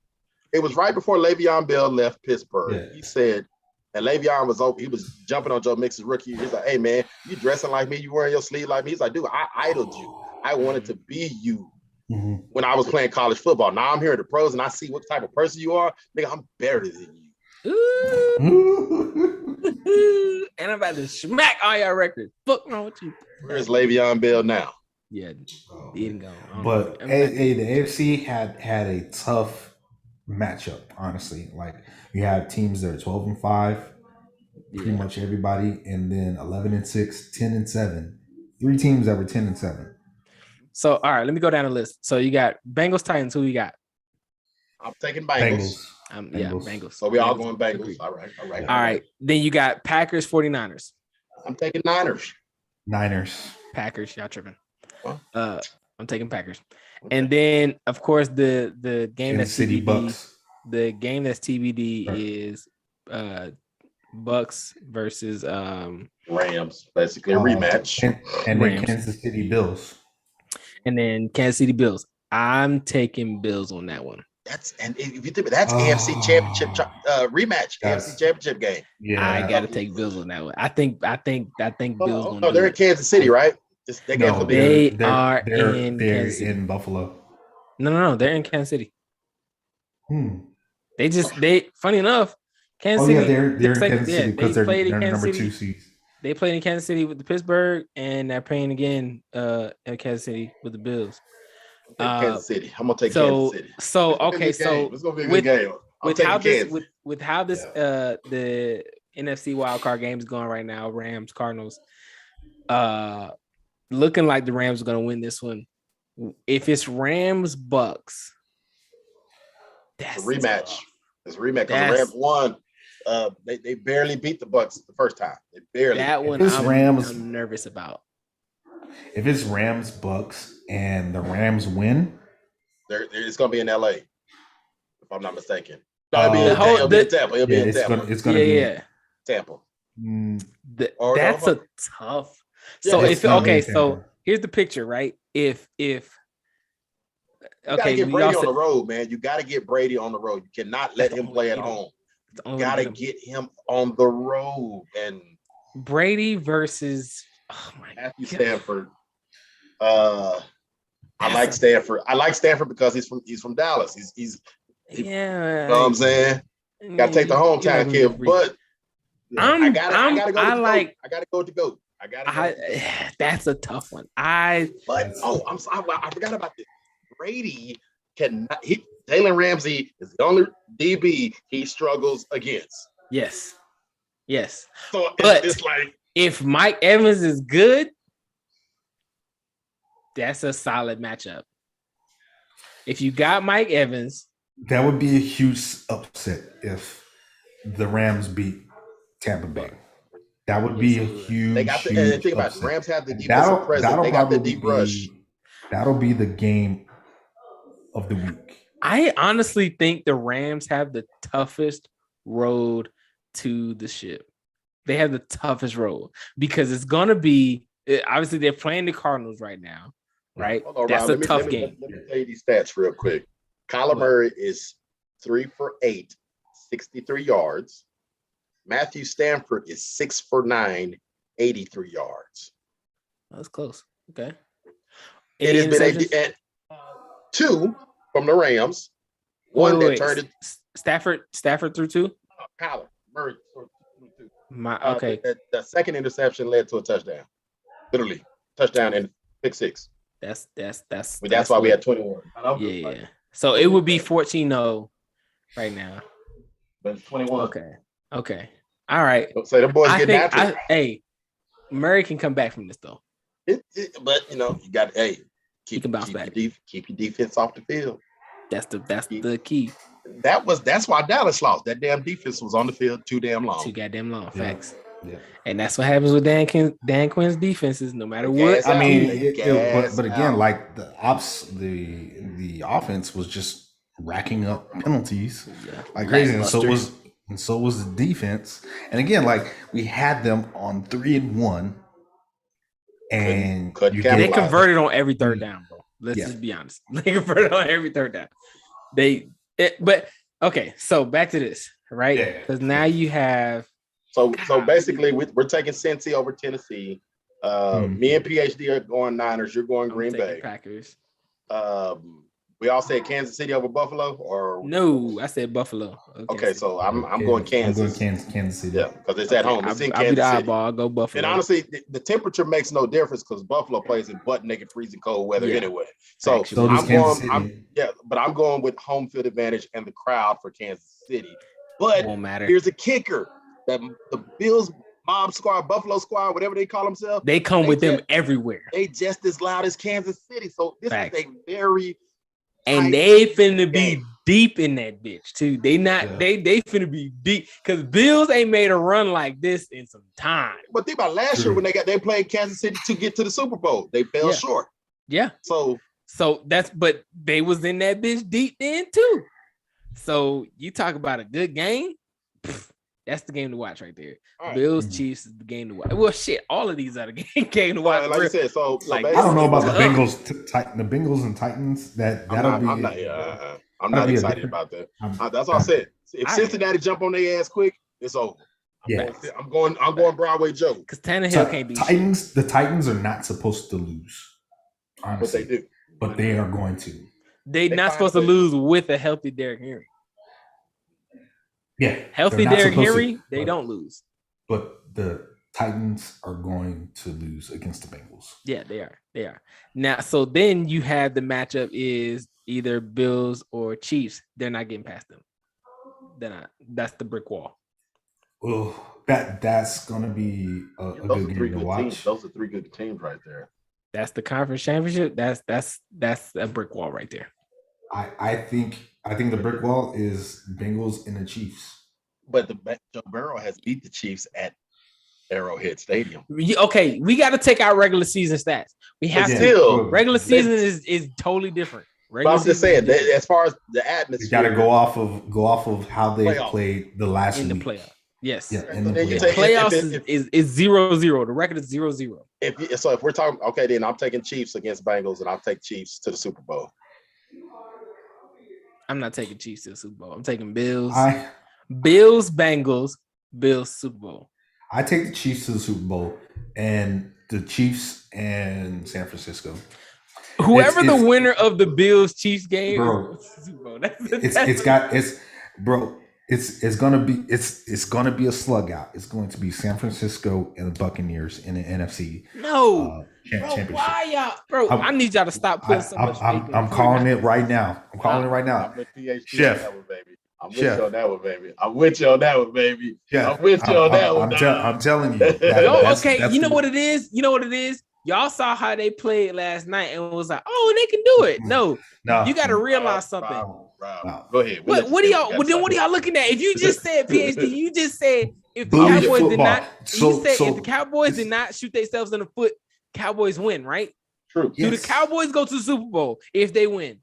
It was right before Le'Veon Bell left Pittsburgh. Yeah. He said, and Le'Veon was open. He was jumping on Joe Mixon's rookie. He's like, hey man, you dressing like me, you wearing your sleeve like me. He's like, dude, I idoled you. I wanted to be you when I was playing college football. Now I'm here at the pros and I see what type of person you are. Nigga, I'm better than you. And I'm about to smack all your records. Fuck wrong with you. Where's Le'Veon Bell now? Yeah, didn't go. But the AFC had a tough matchup, honestly. Like you have teams that are 12-5, pretty much everybody, and then 11-6, 10-7. 3 teams that were 10-7. So all right, let me go down the list. So you got Bengals, Titans. Who you got? I'm taking Bengals. Yeah, Bengals. So we all going Bengals. All right. Then you got Packers, 49ers. I'm taking Niners. Packers, y'all tripping. Huh? I'm taking Packers. Okay. And then of course the game Kansas that's City TBD, Bucks. The game that's TBD is Bucks versus Rams, basically a rematch. And then Kansas City Bills. And then Kansas City Bills. I'm taking Bills on that one. If you think that's AFC championship rematch, AFC championship game. Yeah, I gotta take Bills on that one. I think Bills. No, they're in Kansas City, right? They're in Buffalo. No, they're in Kansas City. Funny enough, Kansas City. They're in Kansas City because they're number 2 seeds. They played in Kansas City with the Pittsburgh, and they're playing again at Kansas City with the Bills. Kansas City. I'm gonna take Kansas City. So okay, so it's gonna be a good game. With how this the NFC wildcard game is going right now, Rams Cardinals, looking like the Rams are gonna win this one. If it's Rams Bucks, that's a rematch. Tough. It's a rematch because the Rams won. They barely beat the Bucks the first time. They barely. That one I'm nervous about. If it's Rams Bucks and the Rams win, it's going to be in LA, if I'm not mistaken. No, it'll be in Tampa. It'll be in Tampa. It's going to be Tampa. That's a tough. So here's the picture, right? If you gotta get Brady on the road, man. You got to get Brady on the road. You cannot let him play at home. You got to get him on the road. And Brady versus Matthew Stafford. I like Stafford. I like Stafford because he's from Dallas. He's you know what I'm saying? Got to take the hometown kid, but I gotta go with the GOAT. That's a tough one. I forgot about this. Brady cannot. Jalen Ramsey is the only DB he struggles against. Yes. So it's like if Mike Evans is good, that's a solid matchup. If you got Mike Evans, that would be a huge upset if the Rams beat Tampa Bay. That would be a huge. They got the huge think about it, upset. Rams have the defensive presence. They got the deep rush. That'll be the game of the week. I honestly think the Rams have the toughest road to the ship. They have the toughest road because it's gonna be obviously they're playing the Cardinals right now, right? On, that's Rob. a tough game. Let me tell you these stats real quick. Kyler Murray is 3 for 8, 63 yards. Matthew Stafford is 6 for 9, 83 yards. That's close. Okay. It has been 2 from the Rams. One that turned it. Stafford through 2? Kyler Murray through 2. Okay. The second interception led to a touchdown. Literally, touchdown and pick 6. That's why we had 21. Yeah. So it would be 14-0 right now. But it's 21. Okay. All right. So the boys get natural. Hey, Murray can come back from this though. But you got keep your defense off the field. That's the key. That's why Dallas lost. That damn defense was on the field too damn long. Too goddamn long. Yeah. Facts. Yeah. And that's what happens with Dan Quinn's defenses, no matter what. I mean, but again, like the offense was just racking up penalties like crazy, and so was the defense. And again, like we had them on 3-1, and they converted on every third down, bro. Let's just be honest. They converted on every third down. But okay, so back to this, right? Because now you have. So basically, we're taking Cincy over Tennessee. Me and PhD are going Niners. You're going Green Bay. Packers. We all said Kansas City over Buffalo, or no? I said Buffalo. Okay, so I'm going Kansas. I'm going Kansas City. Yeah, because it's at home. It's in Kansas City. I'll go Buffalo. And honestly, the temperature makes no difference because Buffalo plays in butt naked, freezing cold weather anyway. So I'm going with home field advantage and the crowd for Kansas City. But won't matter. Here's a kicker: that the Bills mob squad, Buffalo squad, whatever they call themselves, they come with them everywhere. They just as loud as Kansas City. So this is a very and they finna be deep in that bitch too. They finna be deep because Bills ain't made a run like this in some time. But think about last year when they played Kansas City to get to the Super Bowl. They fell short. Yeah. So but they was in that bitch deep then too. So you talk about a good game. That's the game to watch right there. Right. Bills Chiefs is the game to watch. Well, shit, all of these are the game to watch. Like I said, I don't know about the Bengals, the Bengals and Titans. I'm not excited about that. That's what I said. If Cincinnati jump on their ass quick, it's over. I'm going Broadway Joe. Because Tannehill can't be Titans. The Titans are not supposed to lose. Honestly, but they do. But they are going to. They're not supposed to lose with a healthy Derrick Henry. Yeah, healthy Derrick Henry, they don't lose. But the Titans are going to lose against the Bengals. Yeah, they are. Now, so then you have the matchup is either Bills or Chiefs. They're not getting past them. They're not. That's the brick wall. Oh, that's gonna be a good game to watch. Those are 3 good teams right there. That's the conference championship. That's a brick wall right there. I think the brick wall is Bengals and the Chiefs. But Joe Burrow has beat the Chiefs at Arrowhead Stadium. Okay, we got to take out regular season stats. We have to. Regular season is totally different. But I'm just saying, as far as the atmosphere, you got to go off of how they played the last in week. the playoff. Yes. Yeah. In the playoffs is 0-0. The record is 0-0. If we're talking, okay, then I'm taking Chiefs against Bengals, and I'll take Chiefs to the Super Bowl. I'm not taking Chiefs to the Super Bowl. I'm taking Bills. Bills, Bengals, Bills, Super Bowl. I take the Chiefs to the Super Bowl and the Chiefs and San Francisco. Whoever the winner of the Bills Chiefs game bro, is Super Bowl. It's gonna be a slug out. It's going to be San Francisco and the Buccaneers in the NFC. Championship. Why y'all, bro? I need y'all to stop putting so much. I'm calling it right now. Chef. I'm with you on that one, baby. I'm with you on that one, baby. Yeah, I'm with you on that one. I'm telling you. You know what it is? Y'all saw how they played last night and was like, oh, they can do it. No, you got to realize something. Rob, go ahead. What are y'all looking at? If you just said PhD, you just said if the Booty Cowboys did football. not, So- you said so- if the Cowboys did not shoot themselves in the foot, Cowboys win, right? True. Do the Yes. Cowboys go to the Super Bowl if they win?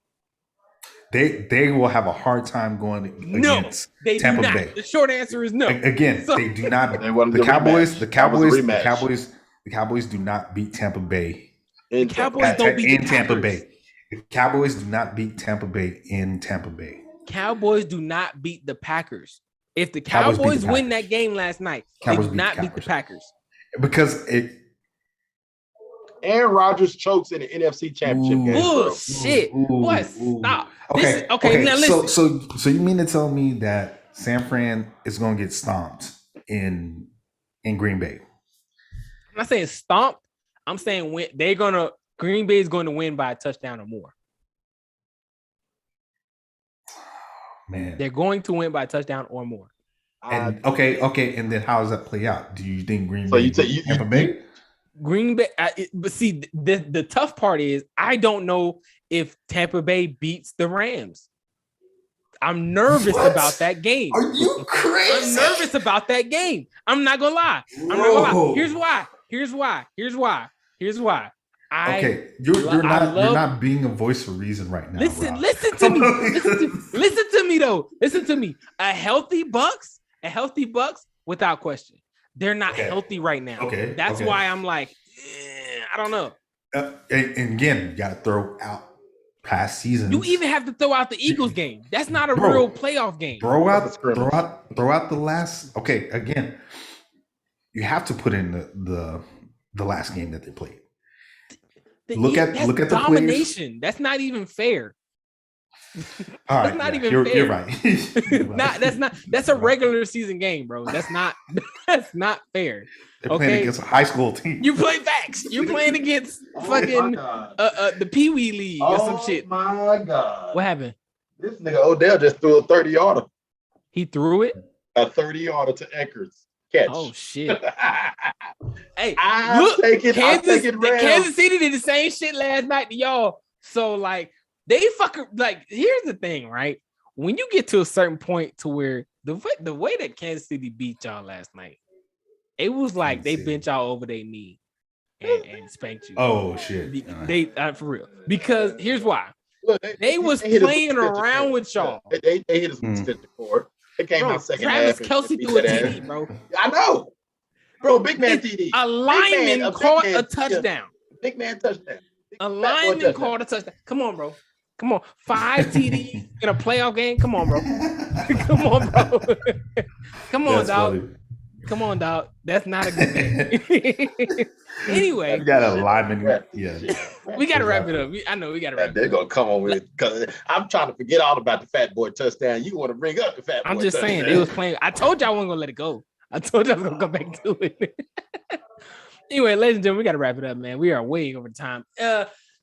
They will have a hard time going No, against they Tampa do not. Bay. The short answer is no. Again, So- they do not. They wanted The the Cowboys, rematch. the That was a Cowboys, the rematch. Cowboys, the Cowboys do not beat Tampa Bay In Cowboys at- don't beat in the Tampa Packers. Bay. The Cowboys do not beat Tampa Bay in Tampa Bay. Cowboys do not beat the Packers. If the Cowboys beat Cowboys the win Packers. that game last night, Cowboys they do beat not the beat the Packers. Because it. Aaron Rodgers chokes in the NFC Championship Ooh. game. bro. Bullshit. Ooh, Boy, ooh. stop. Okay, This is- okay, now listen. So you mean to tell me that San Fran is going to get stomped in Green Bay? I'm not saying stomp. I'm saying win. Green Bay is going to win by a touchdown or more. Man. They're going to win by a touchdown or more. And okay, and then how does that play out? Do you think Green So Bay you say beat you- Tampa Bay? Green Bay, but see, the tough part is I don't know if Tampa Bay beats the Rams. I'm nervous What? about that game. Are you I'm crazy? nervous about that game. I'm not gonna lie. I'm not gonna lie. Whoa. Here's why. Okay, you're I love- not being a voice for reason right now. Listen Rob. to me. Listen to me though. Listen to me. A healthy Bucks without question. They're not Okay. healthy right now. Okay, That's okay. why I'm like, I don't know. And again, you got to throw out past seasons. You even have to throw out the Eagles game. That's not a Bro. real playoff game. throw out Scrimmage. the last. Okay, again, you have to put in the last game that they played. Look at That's the players. domination. That's not even fair. All That's right, not yeah, even you're fair. right. You're right. That's a regular season game, bro. That's not fair. They're playing okay. against a high school team. You play facts. You're playing against fucking the Pee Wee League or some shit. my God. What happened? This nigga Odell just threw a 30-yarder. He threw it. A 30-yarder to Eckers. Catch. Oh shit! Hey, I'm look, taking Rams. Kansas City did the same shit last night to y'all. So like they fucking like. Here's the thing, right? When you get to a certain point to where the way that Kansas City beat y'all last night, it was like they bent y'all over their knee and spanked you. Oh shit! They for real. Because here's why. Look, They was hit us playing with the around cord. with y'all. They hit us with the cord. They came Bro, out second Travis half. and Kelsey beat threw a that ass. TD, bro. I know. Bro, big man TD. A lineman a big caught man, a touchdown. Big man touchdown. A Fat boy lineman touchdown. called a touchdown. Come on, bro. Come on. 5 TDs in a playoff game. Come on, bro. Come on, bro. Come on, That's dog. funny. Come on, dog. That's not a good game. Anyway, You got a lineman. Yeah. we gotta wrap it up. I know we gotta wrap it They're up. gonna come on with it because I'm trying to forget all about the fat boy touchdown. You want to bring up the fat boy I'm just saying touchdown. they was playing. I told y'all I wasn't gonna let it go. I told you I was gonna come back to it. Anyway, ladies and gentlemen, we gotta wrap it up, man. We are way over time.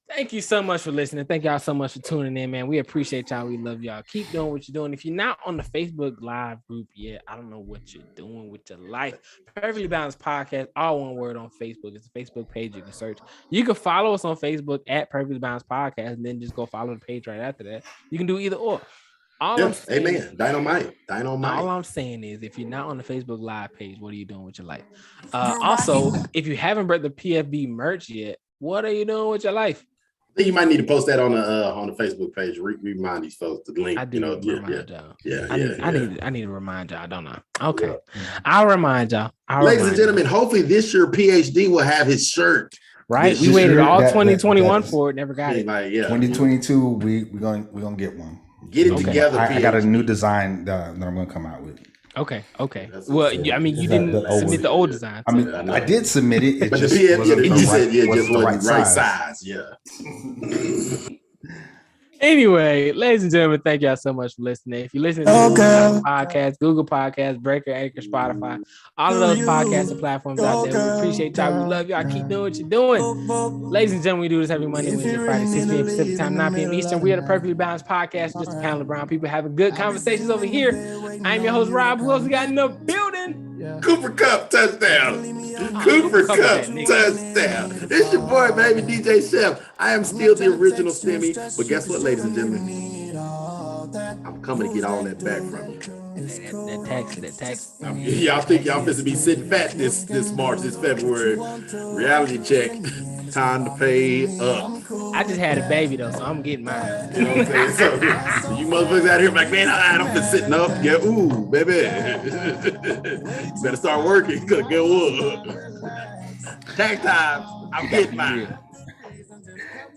Thank you so much for listening. Thank y'all so much for tuning in, man. We appreciate y'all. We love y'all. Keep doing what you're doing. If you're not on the Facebook Live group yet, I don't know what you're doing with your life. Perfectly Balanced Podcast, all one word on Facebook. It's a Facebook page you can search. You can follow us on Facebook at Perfectly Balanced Podcast, and then just go follow the page right after that. You can do either or. All I'm Yes, saying- amen. Dynamite. all I'm saying is, if you're not on the Facebook Live page, what are you doing with your life? Also, if you haven't bought the PFB merch yet, what are you doing with your life? I think you might need to post that on the Facebook page. Remind these folks the link. I do remind y'all. I need to remind y'all, don't I? Okay, I'll remind y'all. Ladies and gentlemen, hopefully this year PhD will have his shirt. Right? We This waited year, all that- 2021 that- for it, never got it. Like, yeah, 2022, we're gonna get one. get it Okay. together. I got a PhD. new design that I'm gonna come out with. Okay. That's Well, what's up. I mean, you The- didn't the old submit the one. old design. I mean, I know. I did submit it. It But the just PhD, wasn't you the said, yeah, wasn't just the wasn't right size. Yeah. Anyway, ladies and gentlemen, thank y'all so much for listening. If you listen to Apple Podcasts, Google Podcasts, Breaker, Anchor, Spotify, all of those podcasts and platforms out there, we appreciate y'all. We love y'all. Keep doing what you're doing. Ladies and gentlemen, we do this every Monday, Wednesday, Friday, 6 p.m. Pacific time, 9 p.m. Eastern. We are the Perfectly Balanced Podcast, just a panel of brown people having good conversations over here. I'm your host, Rob. Who else we got in the building? Cooper Cup touchdown. Cooper Cooper Kupp Cup that nigga. touchdown. It's your boy, baby, DJ Chef. I am still the original Stimmy. But guess what, ladies and gentlemen? I'm coming to get all that back from you. That tax. Y'all think y'all supposed to be sitting fat this March, this February? Reality check. Time to pay up. I just had a baby though, so I'm getting mine. You know what I'm saying? So you motherfuckers out here like, man, I'm just sitting up. Yeah, ooh, baby. You better start working. Cause get what? Tax time. I'm getting mine.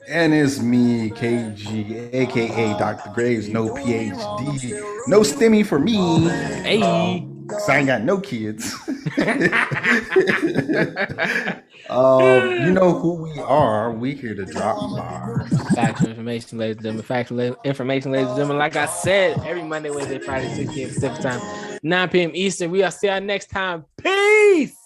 And it's me, KG, aka Dr. Graves, no PhD, no STEMI for me. Hey. Cause I ain't got no kids. You know who we are. We here to drop bars. Factual information, ladies and gentlemen. Factual information, ladies and gentlemen. Like I said, every Monday, Wednesday, Friday, 6 p.m. Pacific time, 9 p.m. Eastern. We'll see y'all next time. Peace.